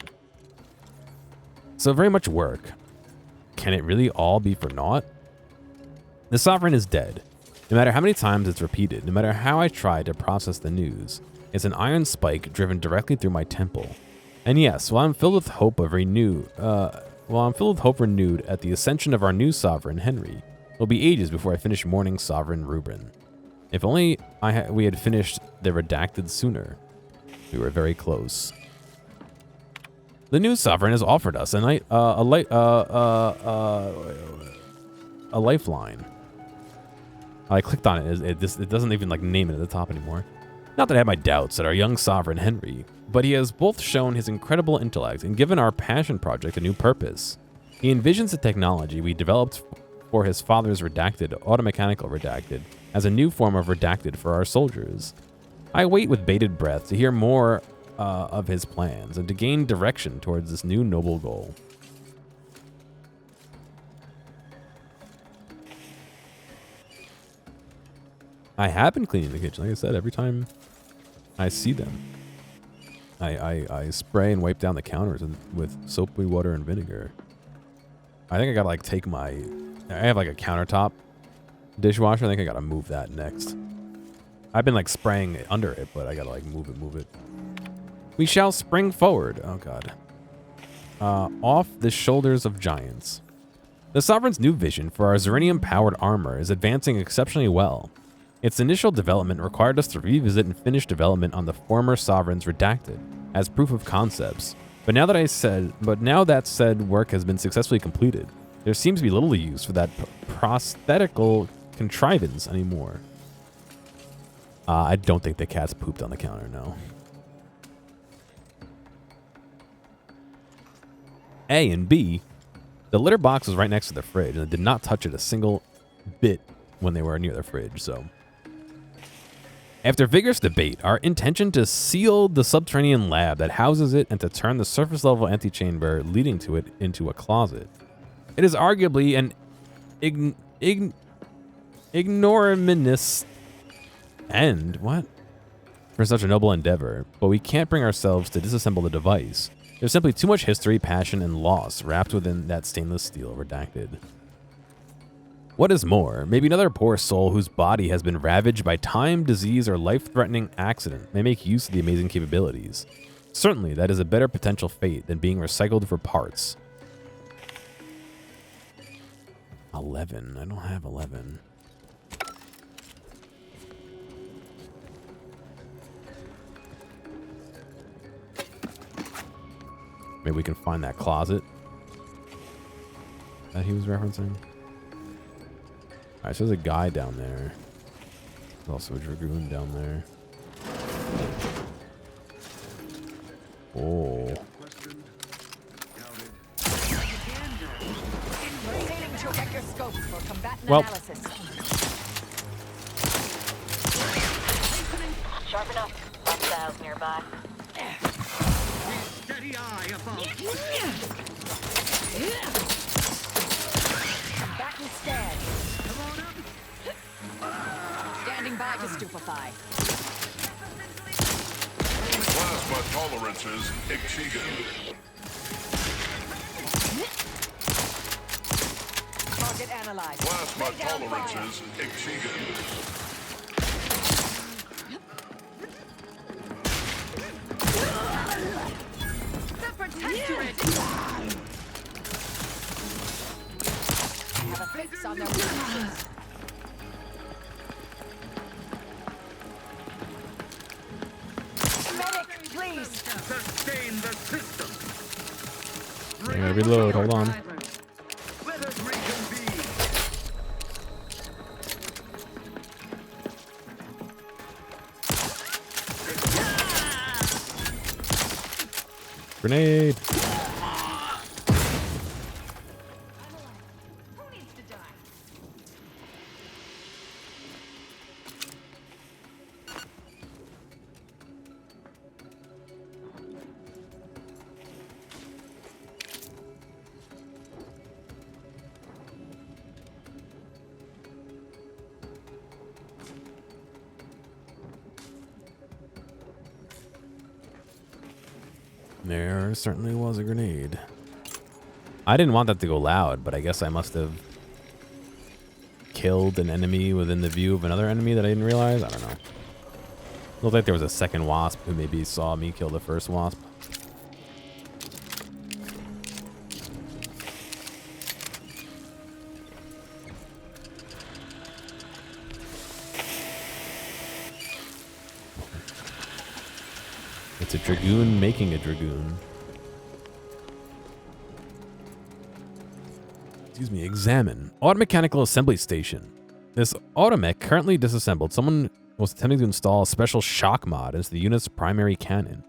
So very much work. Can it really all be for naught? The Sovereign is dead. No matter how many times it's repeated, no matter how I try to process the news, it's an iron spike driven directly through my temple. And yes, while I'm filled with hope renewed at the ascension of our new Sovereign, Henry, it'll be ages before I finish mourning Sovereign Ruben. If only we had finished the redacted sooner. We were very close. The new Sovereign has offered us a lifeline. I clicked on it. It doesn't even like name it at the top anymore. Not that I had my doubts at our young Sovereign Henry, but he has both shown his incredible intellect and given our passion project a new purpose. He envisions the technology we developed for his father's redacted, automechanical redacted, as a new form of redacted for our soldiers. I wait with bated breath to hear more of his plans and to gain direction towards this new noble goal. I have been cleaning the kitchen, like I said, every time I see them. I spray and wipe down the counters with soapy water and vinegar. I think I gotta like take my... I have like a countertop dishwasher. I think I gotta move that next. I've been like spraying under it, but I gotta like move it. We shall spring forward. Oh god. Off the shoulders of giants. The Sovereign's new vision for our Zerinium-powered armor is advancing exceptionally well. Its initial development required us to revisit and finish development on the former Sovereign's redacted as proof of concepts. But now that said work has been successfully completed, there seems to be little use for that prosthetical contrivance anymore. I don't think the cat's pooped on the counter, no. A and B, the litter box was right next to the fridge, and I did not touch it a single bit when they were near the fridge, so. After vigorous debate, our intention to seal the subterranean lab that houses it and to turn the surface level antechamber leading to it into a closet. It is arguably an ignominious end, what? For such a noble endeavor, but we can't bring ourselves to disassemble the device. There's simply too much history, passion, and loss wrapped within that stainless steel redacted. What is more, maybe another poor soul whose body has been ravaged by time, disease, or life-threatening accident may make use of the amazing capabilities. Certainly, that is a better potential fate than being recycled for parts. 11. I don't have 11. Maybe we can find that closet that he was referencing. Alright, so there's a guy down there. There's also a dragoon down there. Oh. Well. Sharp enough. Hostiles nearby. Steady eye above. Back instead. Come on up. Standing by to stupefy. Plasma tolerances exceeded. Target analyzed. Plasma tolerances exceeded. Have a fix on their weaknesses. Medic, please. Sustain the system. I gotta reload, hold on. Let us reconvene. Grenade. There certainly was a grenade. I didn't want that to go loud, but I guess I must have killed an enemy within the view of another enemy that I didn't realize. I don't know. Looked like there was a second wasp who maybe saw me kill the first wasp. It's a dragoon making a dragoon. Excuse me, examine. Automechanical assembly station. This automech currently disassembled. Someone was attempting to install a special shock mod into the unit's primary cannon.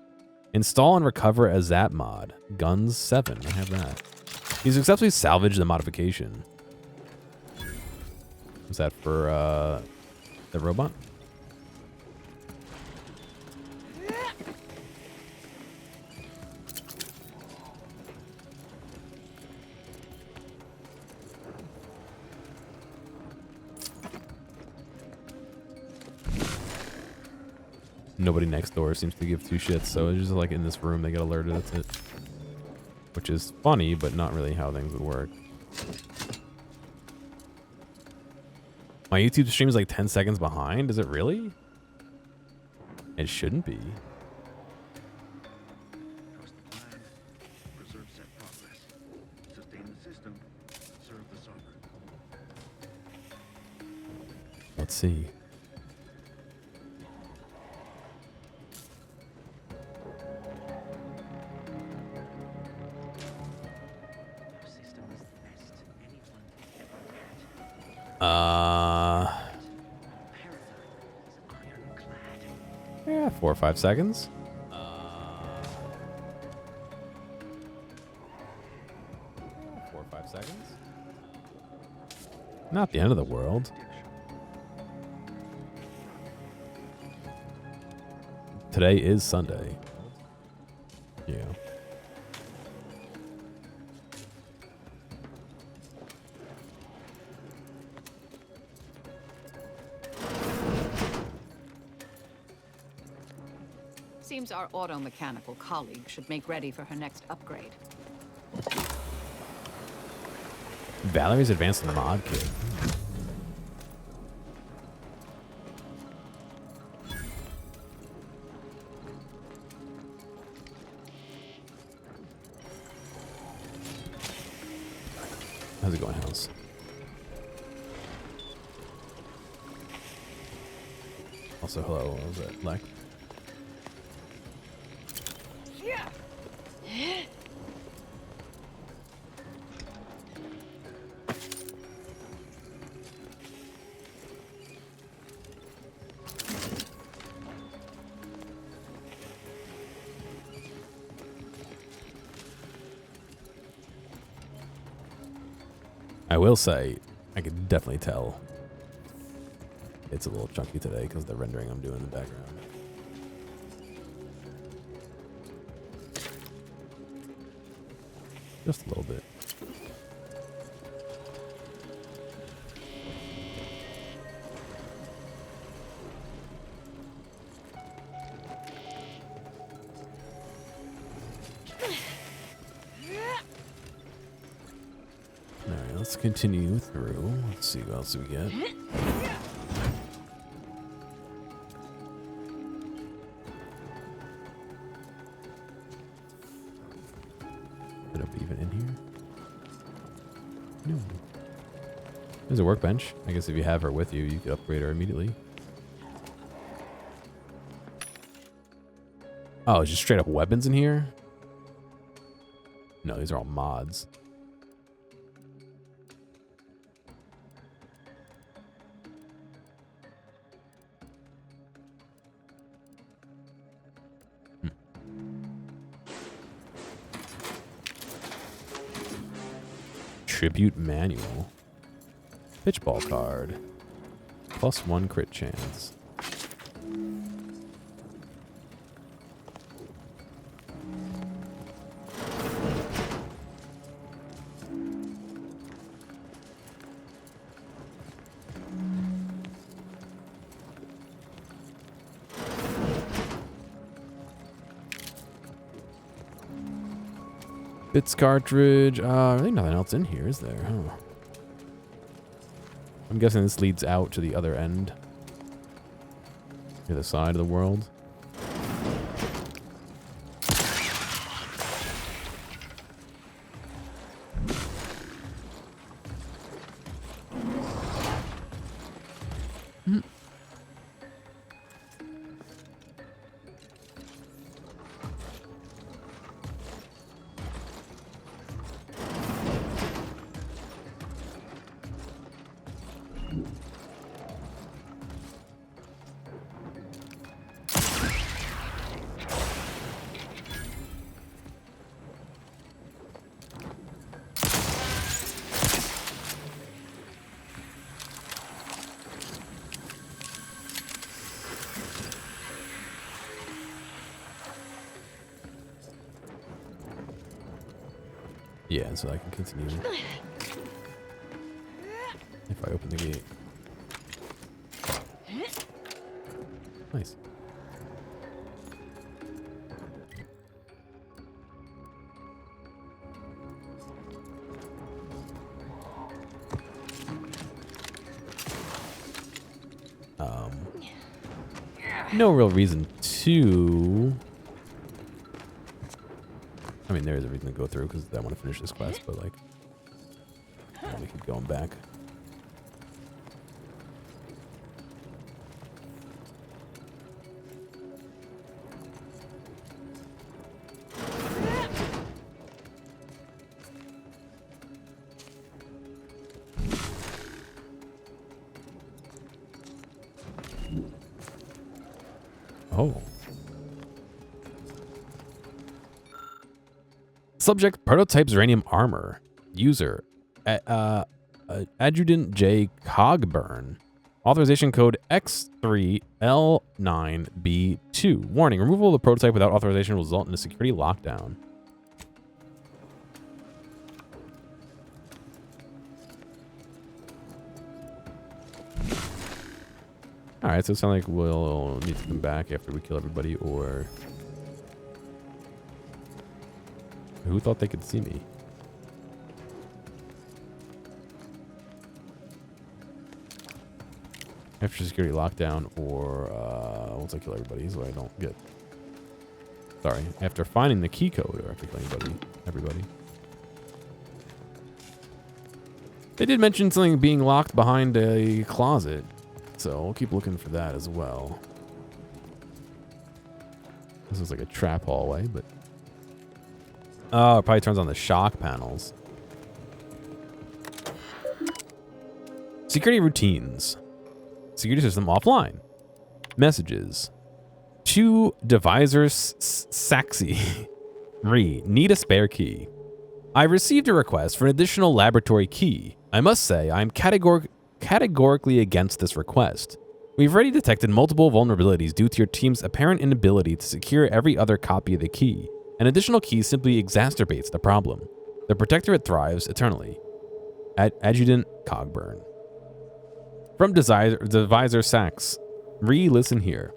Install and recover a zap mod. Guns 7. I have that. He's successfully salvaged the modification. Was that for the robot? Nobody next door seems to give two shits, so it's just like in this room they get alerted, that's it. Which is funny, but not really how things would work. My YouTube stream is like 10 seconds behind? Is it really? It shouldn't be. Let's see. Yeah, 4 or 5 seconds. 4 or 5 seconds. Not the end of the world. Today is Sunday. Yeah. Seems our auto-mechanical colleague should make ready for her next upgrade. Valerie's advanced mod kit. How's it going, House? Also, hello, what was that, Lek? I will say, I can definitely tell it's a little chunky today because of the rendering I'm doing in the background. Just a little bit. Alright, let's continue through. Let's see what else we get. Even in here? No. There's a workbench. I guess if you have her with you, you could upgrade her immediately. Oh, it's just straight up weapons in here? No, these are all mods. Tribute Manual. Pitchball card. +1 crit chance. Bits cartridge. I think nothing else in here, is there? Huh. I'm guessing this leads out to the other end. The other side of the world. Yeah, so I can continue. If I open the gate. Nice. No real reason to... I mean, there is a reason to go through because I want to finish this quest, but like, let me keep going back. Oh. Subject, prototype Zeranium armor. User, Adjutant J. Cogburn. Authorization code X3L9B2. Warning, removal of the prototype without authorization will result in a security lockdown. Alright, so it sounds like we'll need to come back after we kill everybody, or... Who thought they could see me? After security lockdown, or once I kill everybody, so I don't get... Sorry, after finding the key code, or after killing everybody. They did mention something being locked behind a closet, so we'll keep looking for that as well. This is like a trap hallway, but... Oh, it probably turns on the shock panels. Security routines. Security system offline. Messages. To Divisor Saxy. Need a spare key. I received a request for an additional laboratory key. I must say, I'm categorically against this request. We've already detected multiple vulnerabilities due to your team's apparent inability to secure every other copy of the key. An additional key simply exacerbates the problem. The Protectorate thrives eternally. Adjutant Cogburn. From Divisor Sachs. Listen here.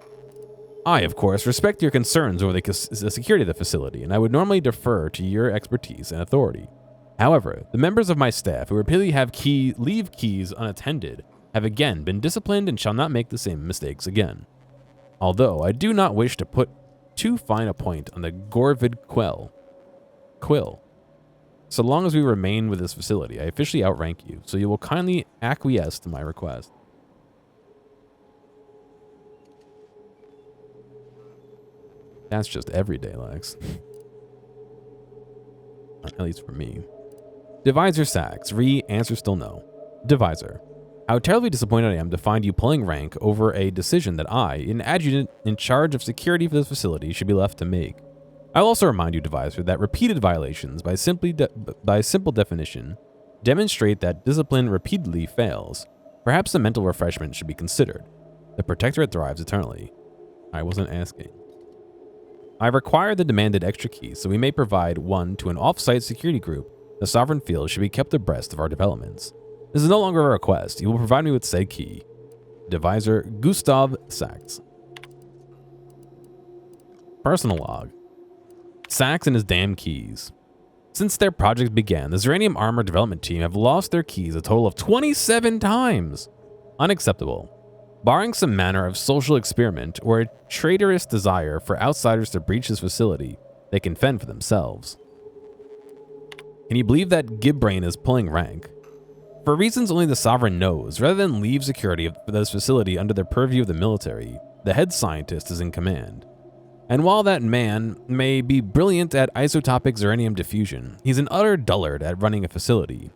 I, of course, respect your concerns over the security of the facility, and I would normally defer to your expertise and authority. However, the members of my staff who repeatedly leave keys unattended have again been disciplined and shall not make the same mistakes again. Although I do not wish to put too fine a point on the Gorvid Quill. So long as we remain with this facility, I officially outrank you, so you will kindly acquiesce to my request. That's just everyday, Lex. At least for me. Divisor Sax. Answer still no. Divisor. How terribly disappointed I am to find you pulling rank over a decision that I, an adjutant in charge of security for this facility, should be left to make. I'll also remind you, Divisor, that repeated violations, by simple definition, demonstrate that discipline repeatedly fails. Perhaps a mental refreshment should be considered. The Protectorate thrives eternally. I wasn't asking. I require the demanded extra key so we may provide one to an off-site security group. The Sovereign Field should be kept abreast of our developments. This is no longer a request. You will provide me with said key. Deviser Gustav Sachs. Personal log. Sachs and his damn keys. Since their project began, the Zeranium Armor development team have lost their keys a total of 27 times. Unacceptable. Barring some manner of social experiment or a traitorous desire for outsiders to breach this facility, they can fend for themselves. Can you believe that Gibbrain is pulling rank? For reasons only the Sovereign knows, rather than leave security of this facility under the purview of the military, the head scientist is in command. And while that man may be brilliant at isotopic Zeranium diffusion, he's an utter dullard at running a facility.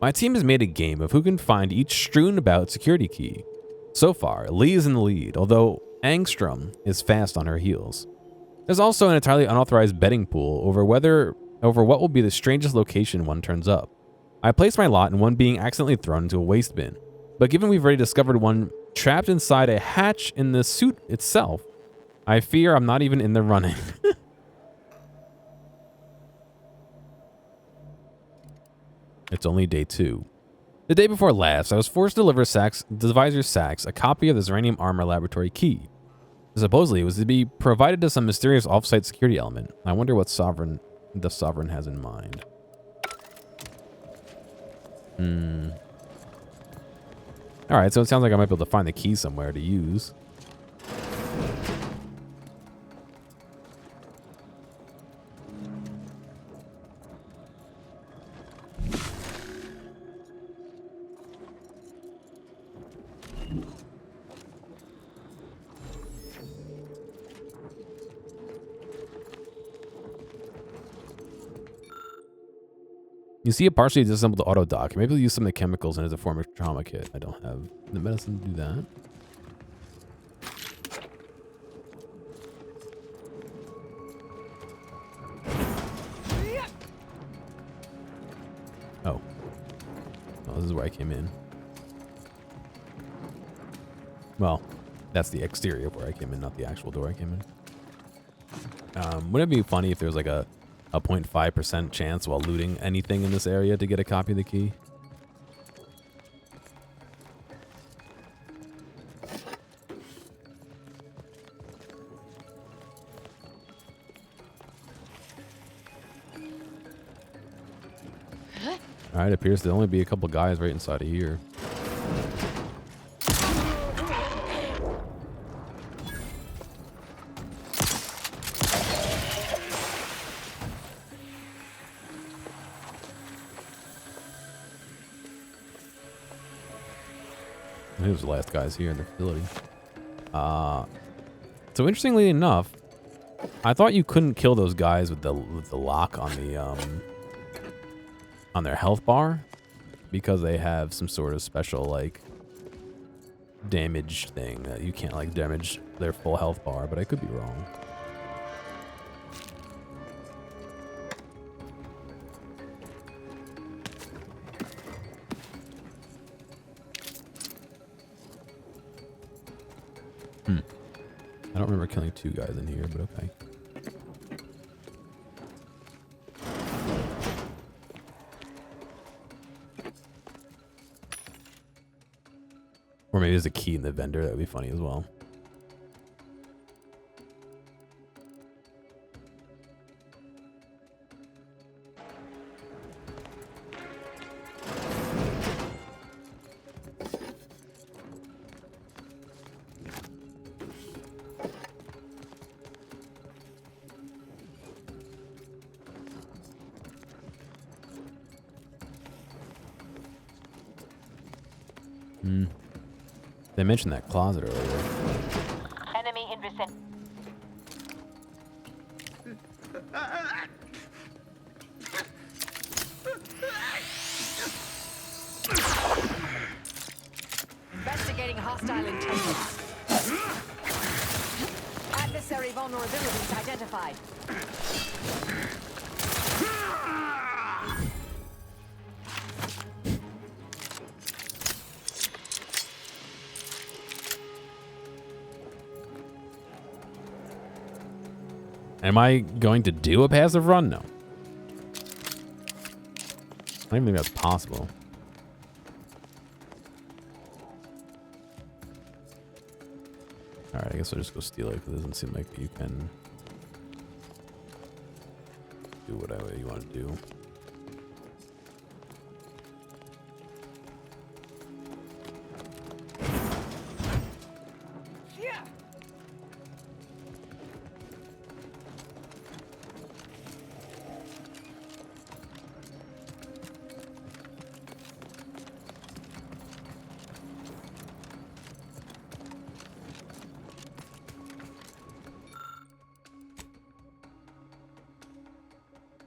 My team has made a game of who can find each strewn about security key. So far, Lee is in the lead, although Angstrom is fast on her heels. There's also an entirely unauthorized betting pool over what will be the strangest location one turns up. I placed my lot in one being accidentally thrown into a waste bin, but given we've already discovered one trapped inside a hatch in the suit itself, I fear I'm not even in the running. It's only day 2. The day before last, I was forced to deliver Deviser Sachs a copy of the Zeranium Armor Laboratory key. Supposedly, it was to be provided to some mysterious off-site security element. I wonder what the Sovereign has in mind. Alright, so it sounds like I might be able to find the key somewhere to use. You see a partially disassembled auto dock. Maybe we'll use some of the chemicals in it as a form of trauma kit. I don't have the medicine to do that. Oh. Oh, this is where I came in. Well, that's the exterior of where I came in, not the actual door I came in. Wouldn't it be funny if there was like a 0.5% chance while looting anything in this area to get a copy of the key? Alright, appears to only be a couple guys right inside of here. He was the last guys here in the facility. So interestingly enough, I thought you couldn't kill those guys with the lock on the on their health bar because they have some sort of special like damage thing that you can't like damage their full health bar, but I could be wrong. I don't remember killing 2 guys in here, but okay. Or maybe there's a key in the vendor. That would be funny as well. They mentioned that closet earlier. Enemy in vicinity. Investigating hostile intelligence. Adversary vulnerabilities identified. Am I going to do a passive run? No. I don't even think that's possible. Alright, I guess I'll just go steal it because it doesn't seem like you can do whatever you want to do.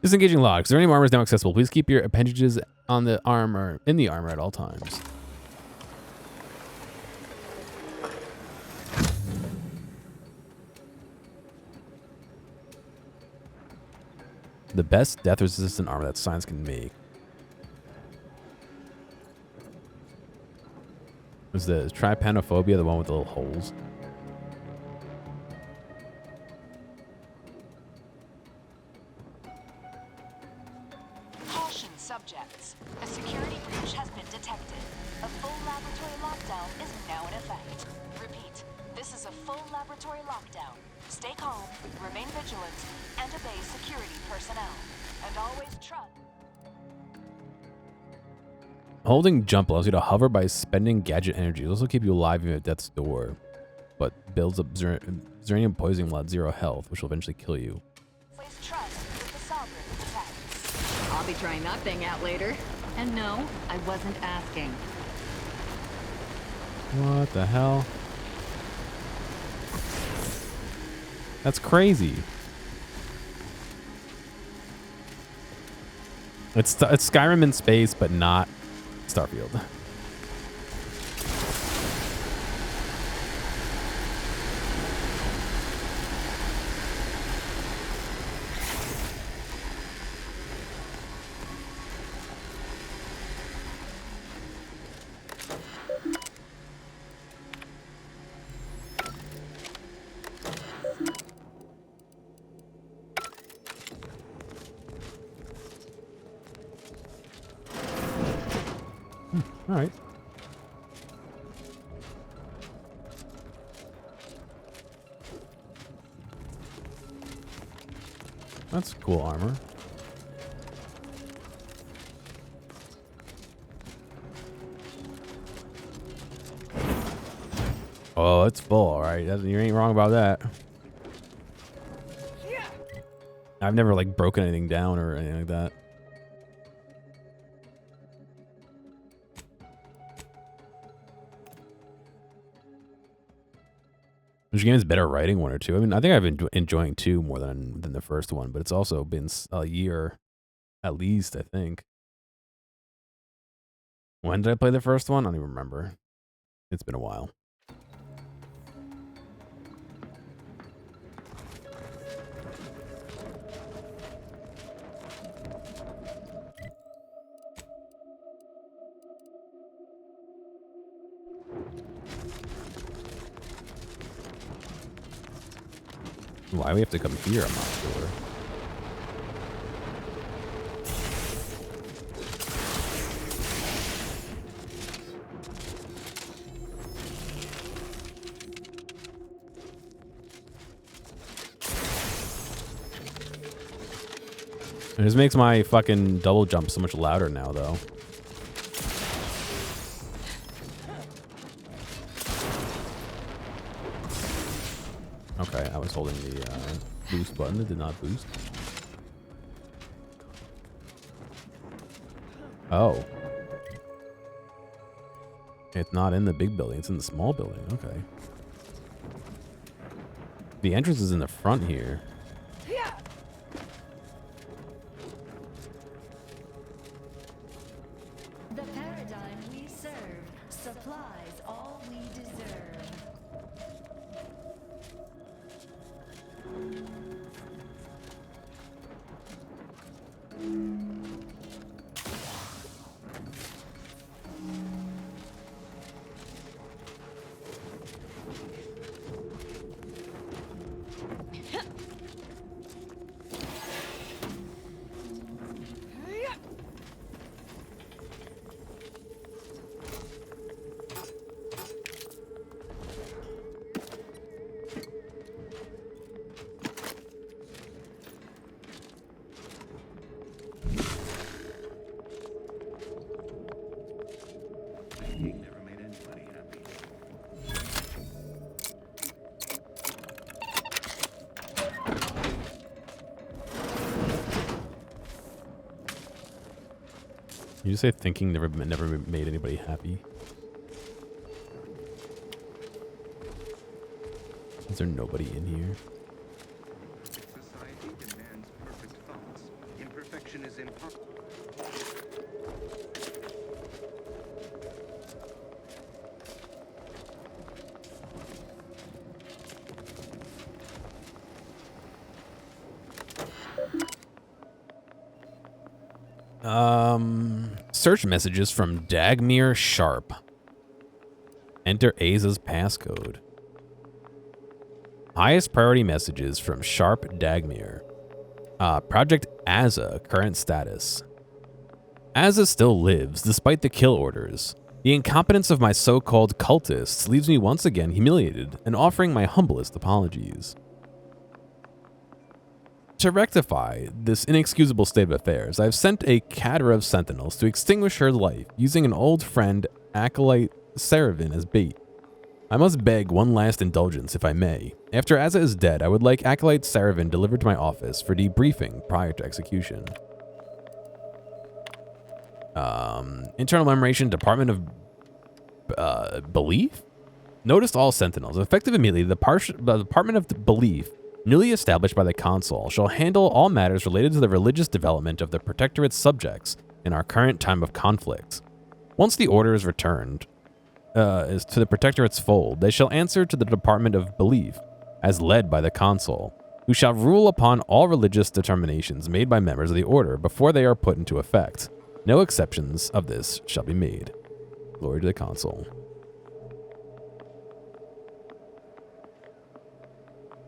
Disengaging logs. Is there any armor is now accessible? Please keep your appendages on the armor in the armor at all times. The best death resistant armor that science can make. Was the trypanophobia the one with the little holes? Caution subjects. A security breach has been detected. A full laboratory lockdown is now in effect. Repeat, this is a full laboratory lockdown. Stay calm, remain vigilant, and obey security personnel. And always trust. Holding jump allows you to hover by spending gadget energy. It'll also keep you alive even at death's door, but builds up Zeranium poisoning while at 0 health, which will eventually kill you. Place trust with the sovereign protects. I'll be trying that thing out later. And no, I wasn't asking. What the hell? That's crazy. It's Skyrim in space, but not Starfield. All right. That's cool armor. Oh, it's full. All right. You ain't wrong about that. I've never like broken anything down or anything like that. Which game is better, writing 1 or 2? I mean, I think I've been enjoying 2 more than the first one, but it's also been a year at least, I think. When did I play the first one? I don't even remember. It's been a while. Why we have to come here, I'm not sure. It just makes my fucking double jump so much louder now, though. Okay, I was holding the boost button. It did not boost. Oh. It's not in the big building. It's in the small building. Okay. The entrance is in the front here. The paradigm we serve supplies all we deserve. You say thinking never made anybody happy? Is there nobody in here? Society demands perfect thoughts. Imperfection is impossible. Search messages from Dagmere Sharp. Enter Aza's passcode. Highest priority messages from Sharp Dagmere. Project Aza, current status. Aza still lives, despite the kill orders. The incompetence of my so-called cultists leaves me once again humiliated and offering my humblest apologies. To rectify this inexcusable state of affairs, I have sent a cadre of sentinels to extinguish her life, using an old friend, Acolyte Seravan, as bait. I must beg one last indulgence, if I may. After Aza is dead, I would like Acolyte Seravan delivered to my office for debriefing prior to execution. Internal Memoration, Department of Belief? Noticed all sentinels. Effective immediately, the Department of Belief, newly established by the Consul, shall handle all matters related to the religious development of the Protectorate's subjects in our current time of conflict. Once the order is returned to the Protectorate's fold, they shall answer to the Department of Belief, as led by the Consul, who shall rule upon all religious determinations made by members of the Order before they are put into effect. No exceptions of this shall be made. Glory to the Consul.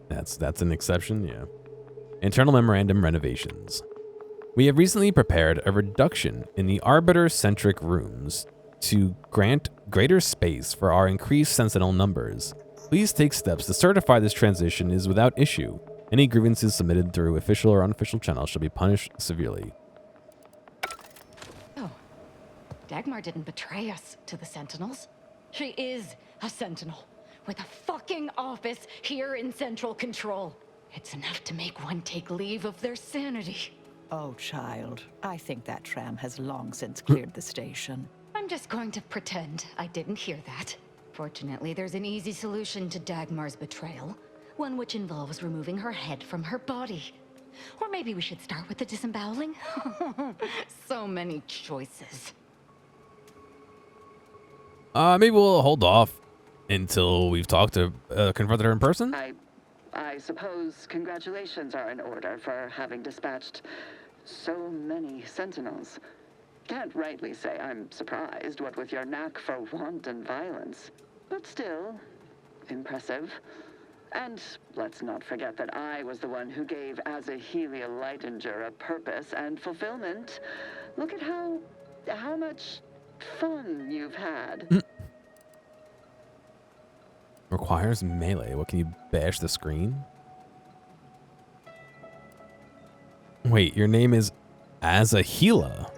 That's an exception, yeah. Internal Memorandum renovations. We have recently prepared a reduction in the Arbiter-centric rooms to grant greater space for our increased sentinel numbers. Please take steps to certify this transition is without issue. Any grievances submitted through official or unofficial channels shall be punished severely. Oh, Dagmar didn't betray us to the Sentinels. She is a Sentinel with a fucking office here in Central Control. It's enough to make one take leave of their sanity. Oh, child, I think that tram has long since cleared the station. I'm just going to pretend I didn't hear that. Fortunately, there's an easy solution to Dagmar's betrayal. One which involves removing her head from her body. Or maybe we should start with the disemboweling? So many choices. Maybe we'll hold off until we've talked to confronted her in person. I suppose congratulations are in order for having dispatched so many sentinels. Can't rightly say I'm surprised, what with your knack for wanton violence. But still, impressive. And let's not forget that I was the one who gave Azahelia Leitinger a purpose and fulfillment. Look at how much fun you've had. Requires melee. What, can you bash the screen? Wait, your name is Azahelia?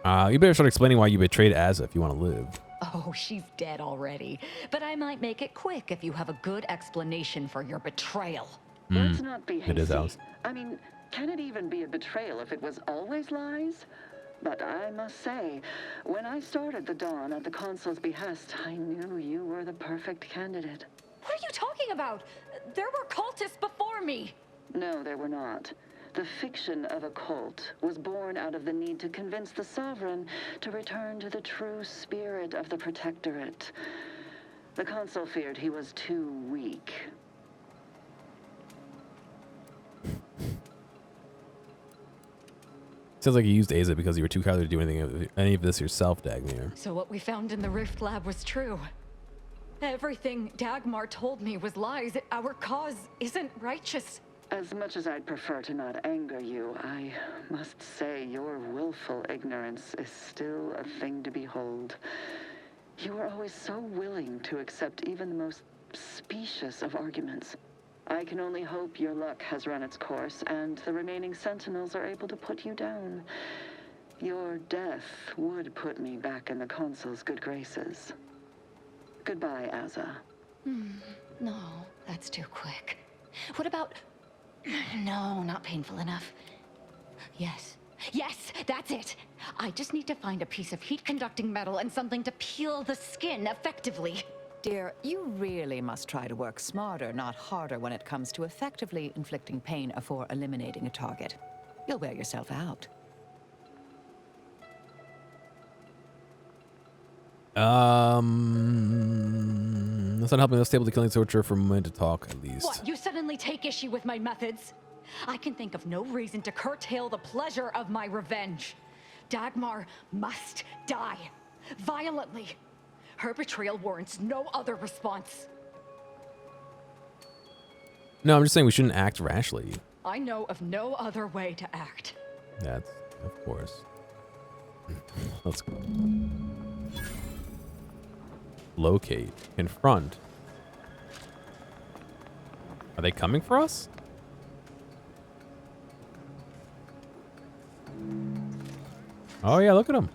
No. You better start explaining why you betrayed Aza if you want to live. Oh, she's dead already. But I might make it quick if you have a good explanation for your betrayal. Let's not be hasty. It is ours. I mean, can it even be a betrayal if it was always lies? But I must say, when I started the Dawn at the Consul's behest, I knew you were the perfect candidate. What are you talking about? There were cultists before me. No, there were not. The fiction of a cult was born out of the need to convince the Sovereign to return to the true spirit of the Protectorate. The Consul feared he was too weak. Sounds like you used Aza because you were too cowardly to do any of this yourself, Dagmar. So what we found in the Rift Lab was true. Everything Dagmar told me was lies. Our cause isn't righteous. As much as I'd prefer to not anger you, I must say your willful ignorance is still a thing to behold. You were always so willing to accept even the most specious of arguments. I can only hope your luck has run its course and the remaining sentinels are able to put you down. Your death would put me back in the Consul's good graces. Goodbye, Aza. No, that's too quick. What about... No, not painful enough. Yes, Yes, that's it. I just need to find a piece of heat-conducting metal and something to peel the skin effectively. Dear, you really must try to work smarter, not harder, when it comes to effectively inflicting pain or eliminating a target. You'll wear yourself out. That's not helping us stable the killing torture for a moment to talk, at least. What, you suddenly take issue with my methods? I can think of no reason to curtail the pleasure of my revenge. Dagmar must die. Violently. Her betrayal warrants no other response. No, I'm just saying we shouldn't act rashly. I know of no other way to act. That's, of course. Let's go. Locate. Confront. Are they coming for us? Oh yeah, look at them.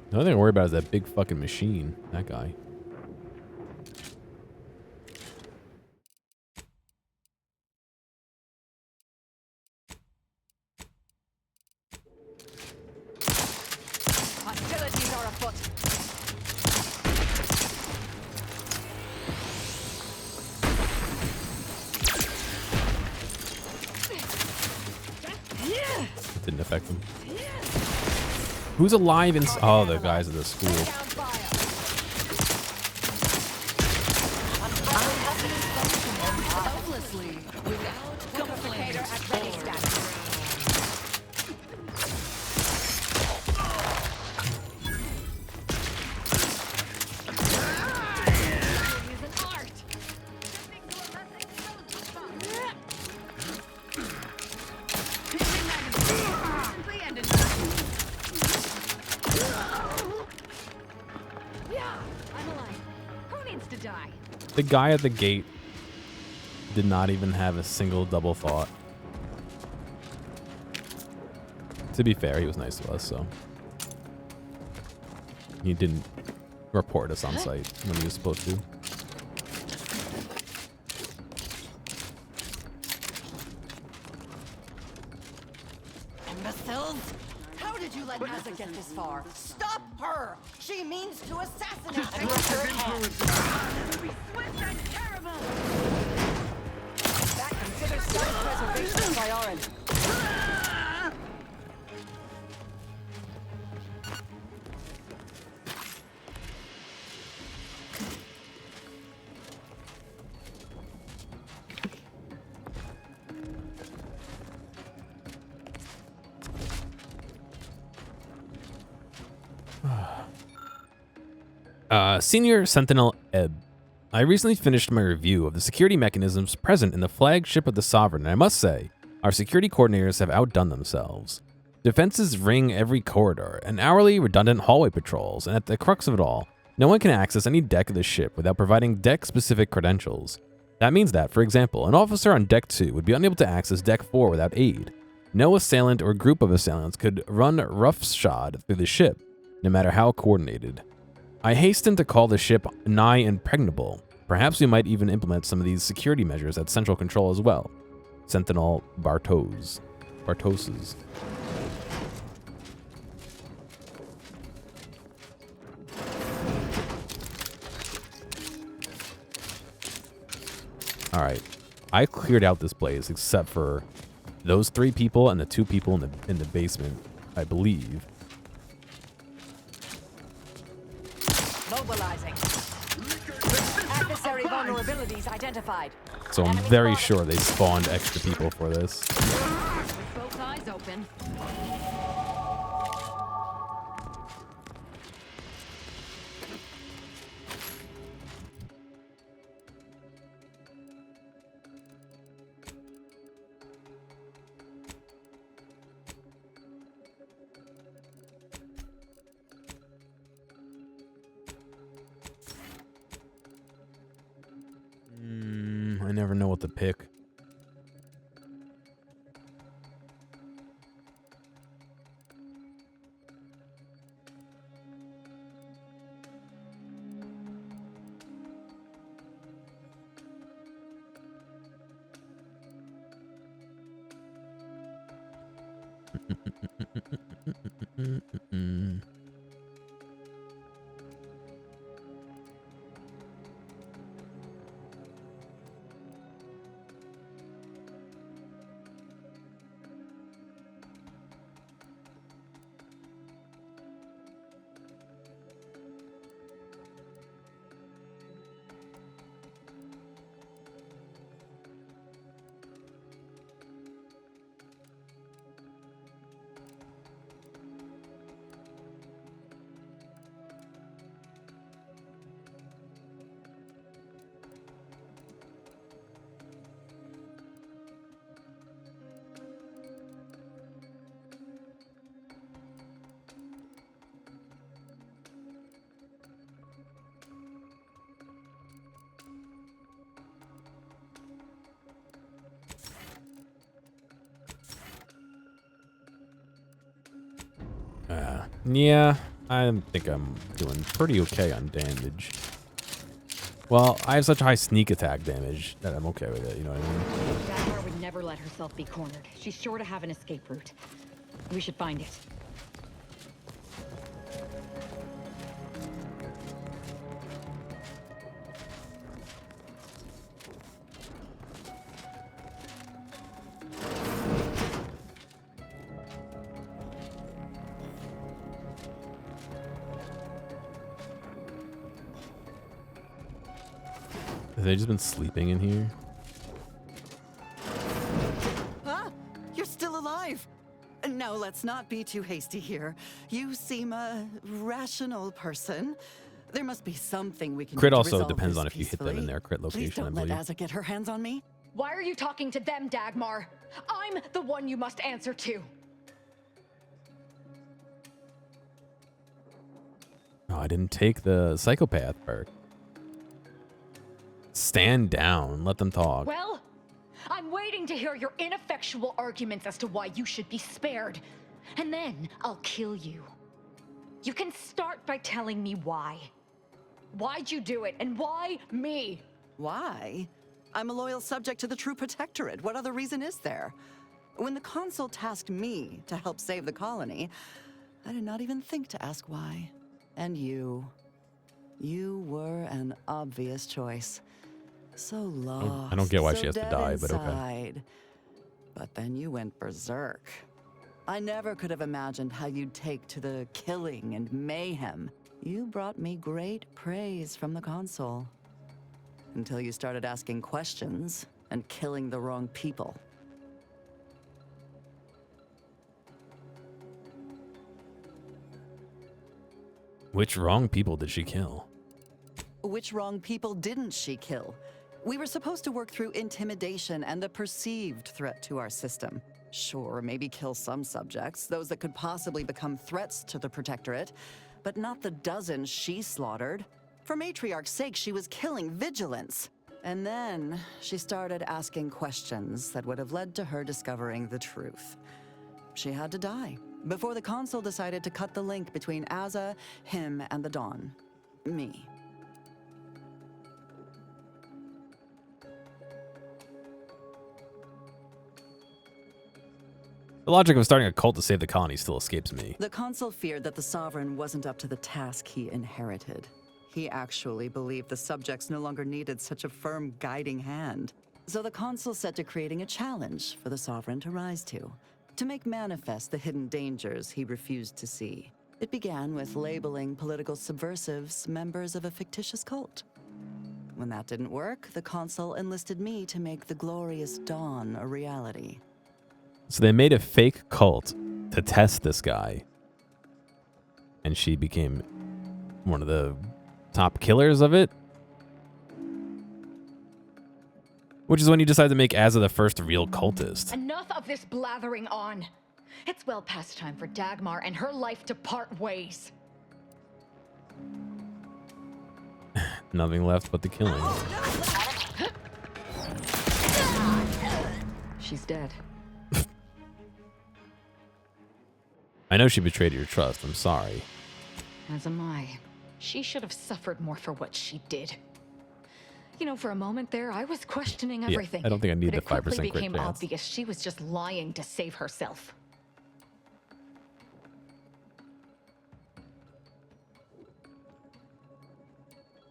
The only thing to worry about is that big fucking machine. That guy. Hostilities are afoot. It didn't affect him. Who's alive in... Oh, the guys at the school. The guy at the gate did not even have a single double thought. To be fair, he was nice to us, so he didn't report us on site when he was supposed to. Imbeciles! How did you let Mazza get this far? Stop her! She means to assassinate her head! It'll be swift and terrible! That considers self-preservation priority. Senior Sentinel Ebb. I recently finished my review of the security mechanisms present in the flagship of the Sovereign, and I must say, our security coordinators have outdone themselves. Defenses ring every corridor, and hourly redundant hallway patrols, and at the crux of it all, no one can access any deck of the ship without providing deck-specific credentials. That means that, for example, an officer on Deck 2 would be unable to access Deck 4 without aid. No assailant or group of assailants could run roughshod through the ship, no matter how coordinated. I hasten to call the ship nigh impregnable. Perhaps we might even implement some of these security measures at Central Control as well. Sentinel Bartoses. Alright. I cleared out this place except for those 3 people and the 2 people in the basement, I believe. Mobilizing. Adversary vulnerabilities identified. So I'm very sure they spawned extra people for this. With both eyes open. never know what to pick. Yeah, I think I'm doing pretty okay on damage. Well, I have such high sneak attack damage that I'm okay with it, you know what I mean? Dagmar would never let herself be cornered. She's sure to have an escape route. We should find it. Have they just been sleeping in here? Huh? You're still alive. Now, let's not be too hasty here. You seem a rational person. There must be something we can do Crit to also resolve depends this on if you hit them in peacefully. their crit Please location, I don't let believe. Asa get her hands on me. Why are you talking to them, Dagmar? I'm the one you must answer to. Oh, I didn't take the psychopath perk. Stand down. Let them talk. Well, I'm waiting to hear your ineffectual arguments as to why you should be spared. And then I'll kill you. You can start by telling me why. Why'd you do it, and why me? Why? I'm a loyal subject to the True Protectorate. What other reason is there? When the Consul tasked me to help save the colony, I did not even think to ask why. And you were an obvious choice. So lost. I don't get why she so has to dead die, but okay. inside. But then you went berserk. I never could have imagined how you'd take to the killing and mayhem. You brought me great praise from the Consul. Until you started asking questions and killing the wrong people. Which wrong people did she kill? Which wrong people didn't she kill? We were supposed to work through intimidation and the perceived threat to our system. Sure, maybe kill some subjects, those that could possibly become threats to the Protectorate, but not the dozens she slaughtered. For Matriarch's sake, she was killing vigilance. And then she started asking questions that would have led to her discovering the truth. She had to die before the Consul decided to cut the link between Asa, him, and the Dawn. Me. The logic of starting a cult to save the colony still escapes me. The Consul feared that the Sovereign wasn't up to the task he inherited. He actually believed the subjects no longer needed such a firm guiding hand. So the Consul set to creating a challenge for the Sovereign to rise to make manifest the hidden dangers he refused to see. It began with labeling political subversives members of a fictitious cult. When that didn't work, the Consul enlisted me to make the glorious dawn a reality. So they made a fake cult to test this guy. And she became one of the top killers of it. Which is when you decide to make Asa the first real cultist. Enough of this blathering on. It's well past time for Dagmar and her life to part ways. Nothing left but the killing. she's dead. I know she betrayed your trust. I'm sorry. As am I. She should have suffered more for what she did. You know, for a moment there, I was questioning everything. Yeah, I don't think I need but the 5% it quickly crit became chance. obvious she was just lying to save herself.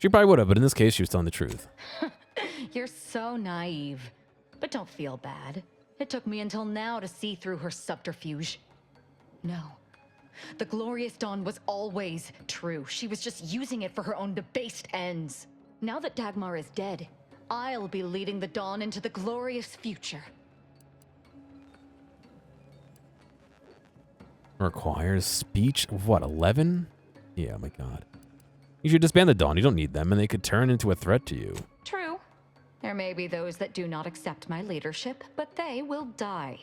She probably would have, but in this case, she was telling the truth. You're so naive. But don't feel bad. It took me until now to see through her subterfuge. No. The Glorious Dawn was always true. She was just using it for her own debased ends. Now that Dagmar is dead, I'll be leading the Dawn into the glorious future. Requires speech of what, 11? Yeah, oh my god. You should disband the Dawn. You don't need them, and they could turn into a threat to you. True. There may be those that do not accept my leadership, but they will die.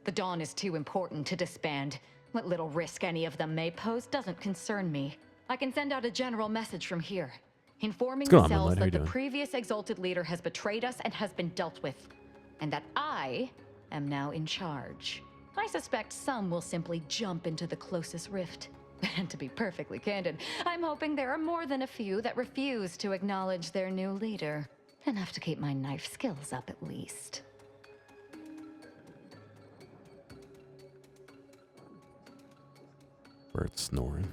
The Dawn is too important to disband. What little risk any of them may pose doesn't concern me. I can send out a general message from here, informing the cells that the previous Exalted Leader has betrayed us and has been dealt with, and that I am now in charge. I suspect some will simply jump into the closest rift. And to be perfectly candid, I'm hoping there are more than a few that refuse to acknowledge their new leader. Enough to keep my knife skills up at least. Bird snoring.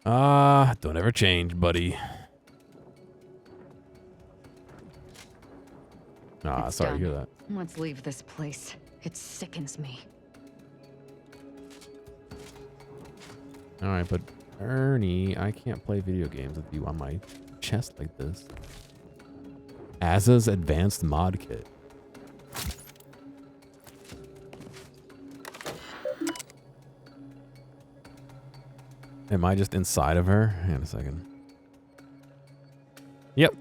Don't ever change, buddy. It's sorry done. to hear that. Let's leave this place. It sickens me. Alright, but Ernie, I can't play video games with you on my chest like this. Aza's Advanced Mod Kit. Am I just inside of her? Hang on a second. Yep.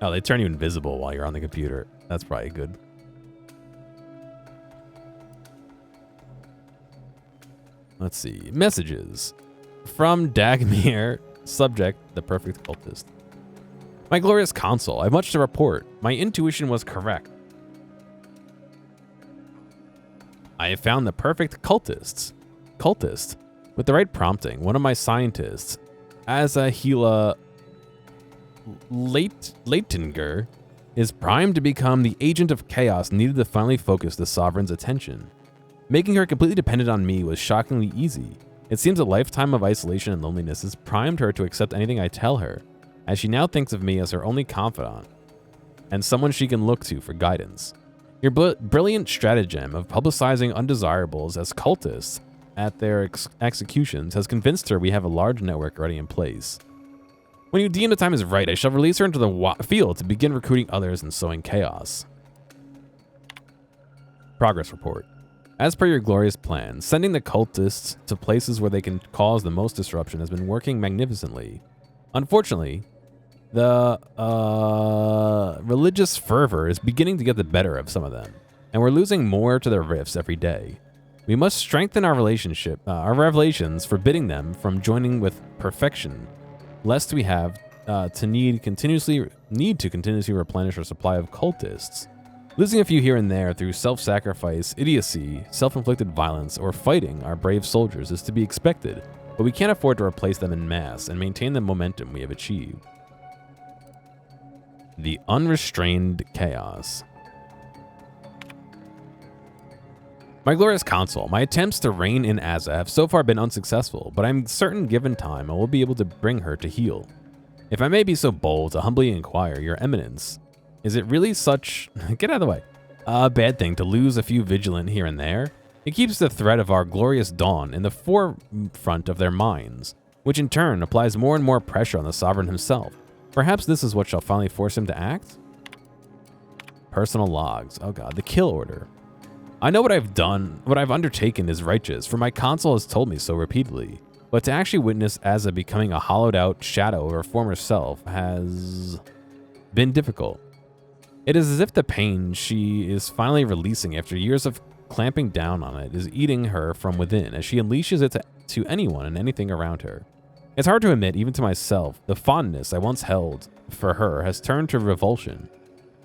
Oh, they turn you invisible while you're on the computer. That's probably good. Let's see. Messages. From Dagmar. Subject, the perfect cultist. My glorious console. I have much to report. My intuition was correct. I have found the perfect cultist. With the right prompting, one of my scientists, Azahila Leitinger, is primed to become the agent of chaos needed to finally focus the Sovereign's attention. Making her completely dependent on me was shockingly easy. It seems a lifetime of isolation and loneliness has primed her to accept anything I tell her, as she now thinks of me as her only confidant, and someone she can look to for guidance. Your brilliant stratagem of publicizing undesirables as cultists at their executions has convinced her we have a large network already in place. When you deem the time is right, I shall release her into the field to begin recruiting others and sowing chaos. Progress report. As per your glorious plan, sending the cultists to places where they can cause the most disruption has been working magnificently. Unfortunately, the religious fervor is beginning to get the better of some of them, and we're losing more to their rifts every day. We must strengthen our relationship, our revelations, forbidding them from joining with perfection, lest we have to need to continuously replenish our supply of cultists. Losing a few here and there through self-sacrifice, idiocy, self-inflicted violence, or fighting our brave soldiers is to be expected, but we can't afford to replace them en masse and maintain the momentum we have achieved. The unrestrained chaos. My glorious console, my attempts to rein in Aza have so far been unsuccessful, but I'm certain given time I will be able to bring her to heel. If I may be so bold to humbly inquire, Your Eminence, is it really such, get out of the way, a bad thing to lose a few vigilant here and there? It keeps the threat of our glorious dawn in the forefront of their minds, which in turn applies more and more pressure on the Sovereign himself. Perhaps this is what shall finally force him to act? Personal logs. Oh god, the kill order. I know what I've done, what I've undertaken is righteous, for my console has told me so repeatedly. But to actually witness Aza becoming a hollowed out shadow of her former self has been difficult. It is as if the pain she is finally releasing after years of clamping down on it is eating her from within as she unleashes it to anyone and anything around her. It's hard to admit, even to myself, the fondness I once held for her has turned to revulsion.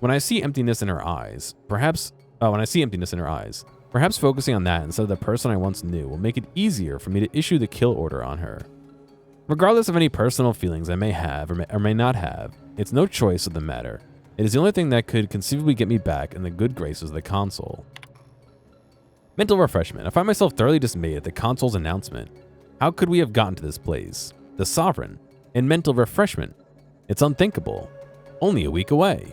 When I see emptiness in her eyes, perhaps focusing on that instead of the person I once knew will make it easier for me to issue the kill order on her. Regardless of any personal feelings I may have or may not have, it's no choice of the matter. It is the only thing that could conceivably get me back in the good graces of the console. Mental refreshment. I find myself thoroughly dismayed at the console's announcement. How could we have gotten to this place? The Sovereign. And mental refreshment. It's unthinkable. Only a week away.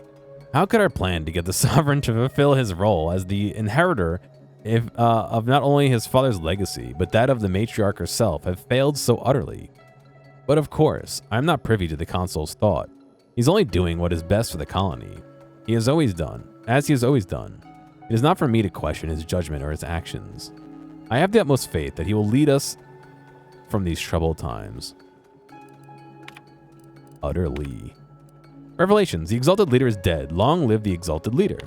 How could our plan to get the Sovereign to fulfill his role as the inheritor of not only his father's legacy, but that of the matriarch herself have failed so utterly? But of course, I am not privy to the console's thought. He's only doing what is best for the colony. He has always done, as he has always done. It is not for me to question his judgment or his actions. I have the utmost faith that he will lead us from these troubled times. Utterly. Revelations. The Exalted Leader is dead. Long live the Exalted Leader.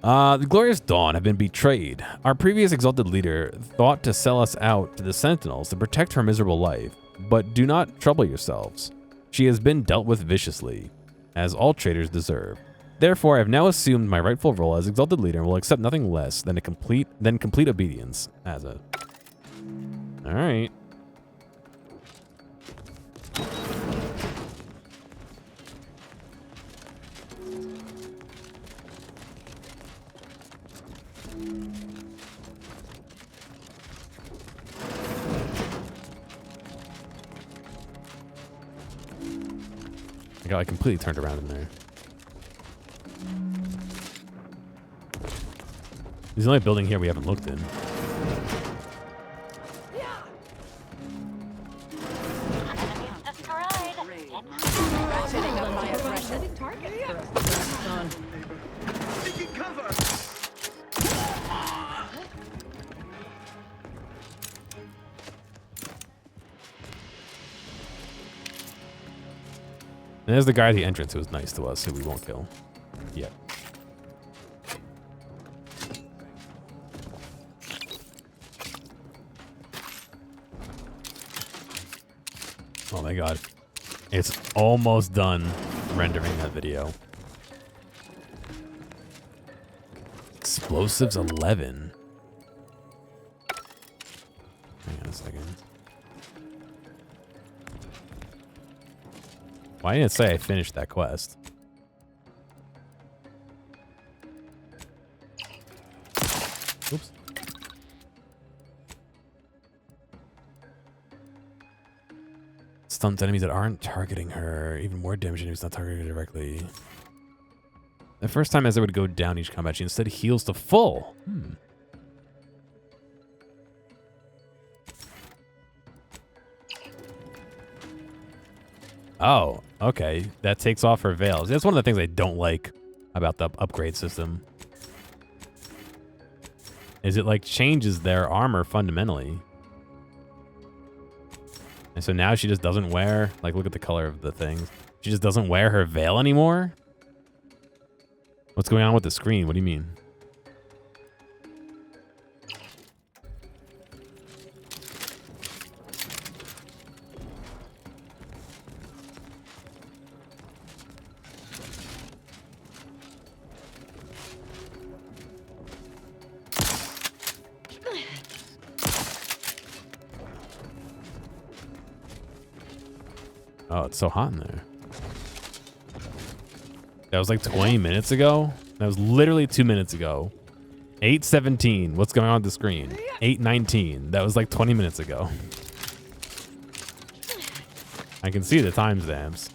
The Glorious Dawn have been betrayed. Our previous Exalted Leader thought to sell us out to the Sentinels to protect her miserable life. But do not trouble yourselves. She has been dealt with viciously, as all traitors deserve. Therefore, I have now assumed my rightful role as Exalted Leader and will accept nothing less than complete obedience as a... Alright. I got like completely turned around in there. This is the only building here we haven't looked in. And there's the guy at the entrance who was nice to us, who we won't kill yet. Oh my god. It's almost done rendering that video. Explosives 11. Hang on a second. Why didn't it say I finished that quest? Oops. Stuns enemies that aren't targeting her. Even more damage enemies not targeting her directly. The first time as it would go down each combat, she instead heals to full. Oh, okay. That takes off her veils. That's one of the things I don't like about the upgrade system. Is it like changes their armor fundamentally. And so now she just doesn't wear, like look at the color of the things. She just doesn't wear her veil anymore? What's going on with the screen? What do you mean? Oh, it's so hot in there. That was like 20 minutes ago? That was literally 2 minutes ago. 8:17. What's going on the screen? 8:19. That was like 20 minutes ago. I can see the timestamps.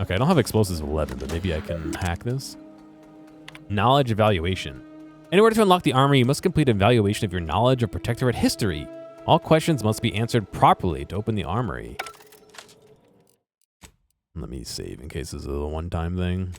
Okay, I don't have explosives 11, but maybe I can hack this. Knowledge evaluation. In order to unlock the armor, you must complete an evaluation of your knowledge of Protectorate history. All questions must be answered properly to open the armory. Let me save in case this is a one-time thing.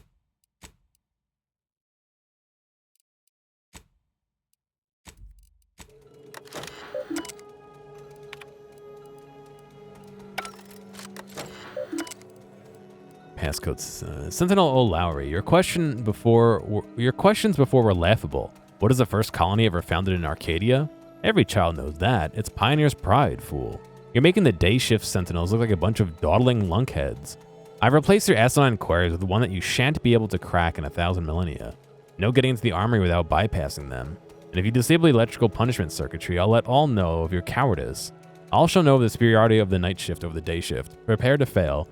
Passcode Sentinel O'Lowry. Your questions before were laughable. What is the first colony ever founded in Arcadia? Every child knows that. It's Pioneer's Pride, fool. You're making the day shift sentinels look like a bunch of dawdling lunkheads. I've replaced your asinine queries with one that you shan't be able to crack in 1,000 millennia. No getting into the armory without bypassing them. And if you disable the electrical punishment circuitry, I'll let all know of your cowardice. All shall know of the superiority of the night shift over the day shift. Prepare to fail.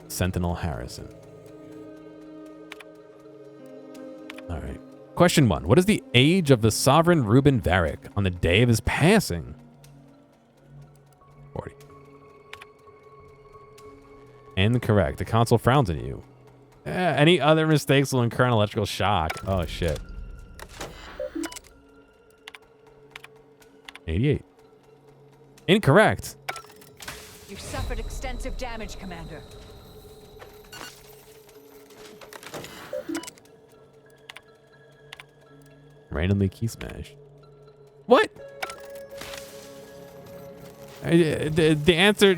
Sentinel Harrison. Alright. Question 1. What is the age of the sovereign Reuben Varric on the day of his passing? 40. Incorrect. The console frowns at you. Any other mistakes will incur an electrical shock. Oh, shit. 88. Incorrect. You suffered extensive damage, Commander. Randomly key smash. What? The answer...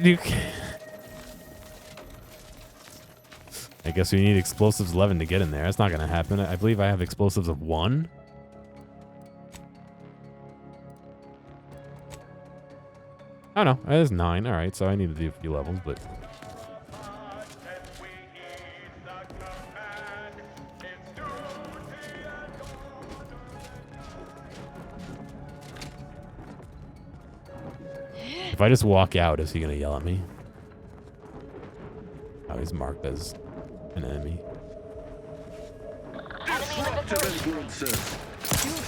I guess we need explosives 11 to get in there. That's not going to happen. I believe I have explosives of 1. Oh, no. That is 9. All right, so I need to do a few levels, but... If I just walk out, is he going to yell at me? Oh, he's marked as an enemy. Do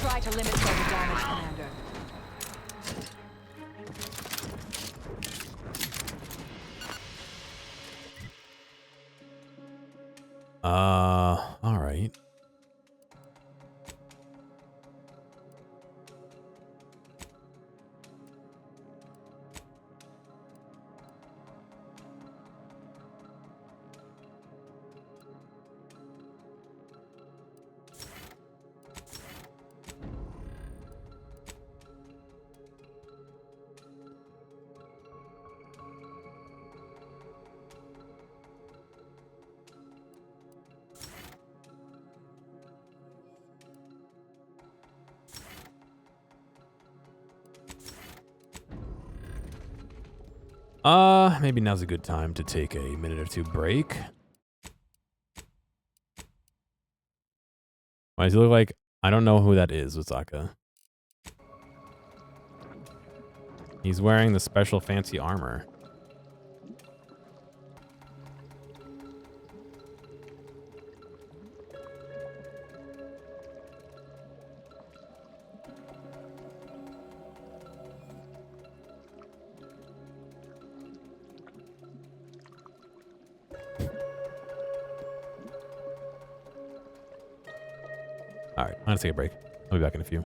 try to limit further damage, Commander. All right. Maybe now's a good time to take a minute or two break. Why does he look like... I don't know who that is, Osaka. He's wearing the special fancy armor. All right, I'm gonna take a break. I'll be back in a few.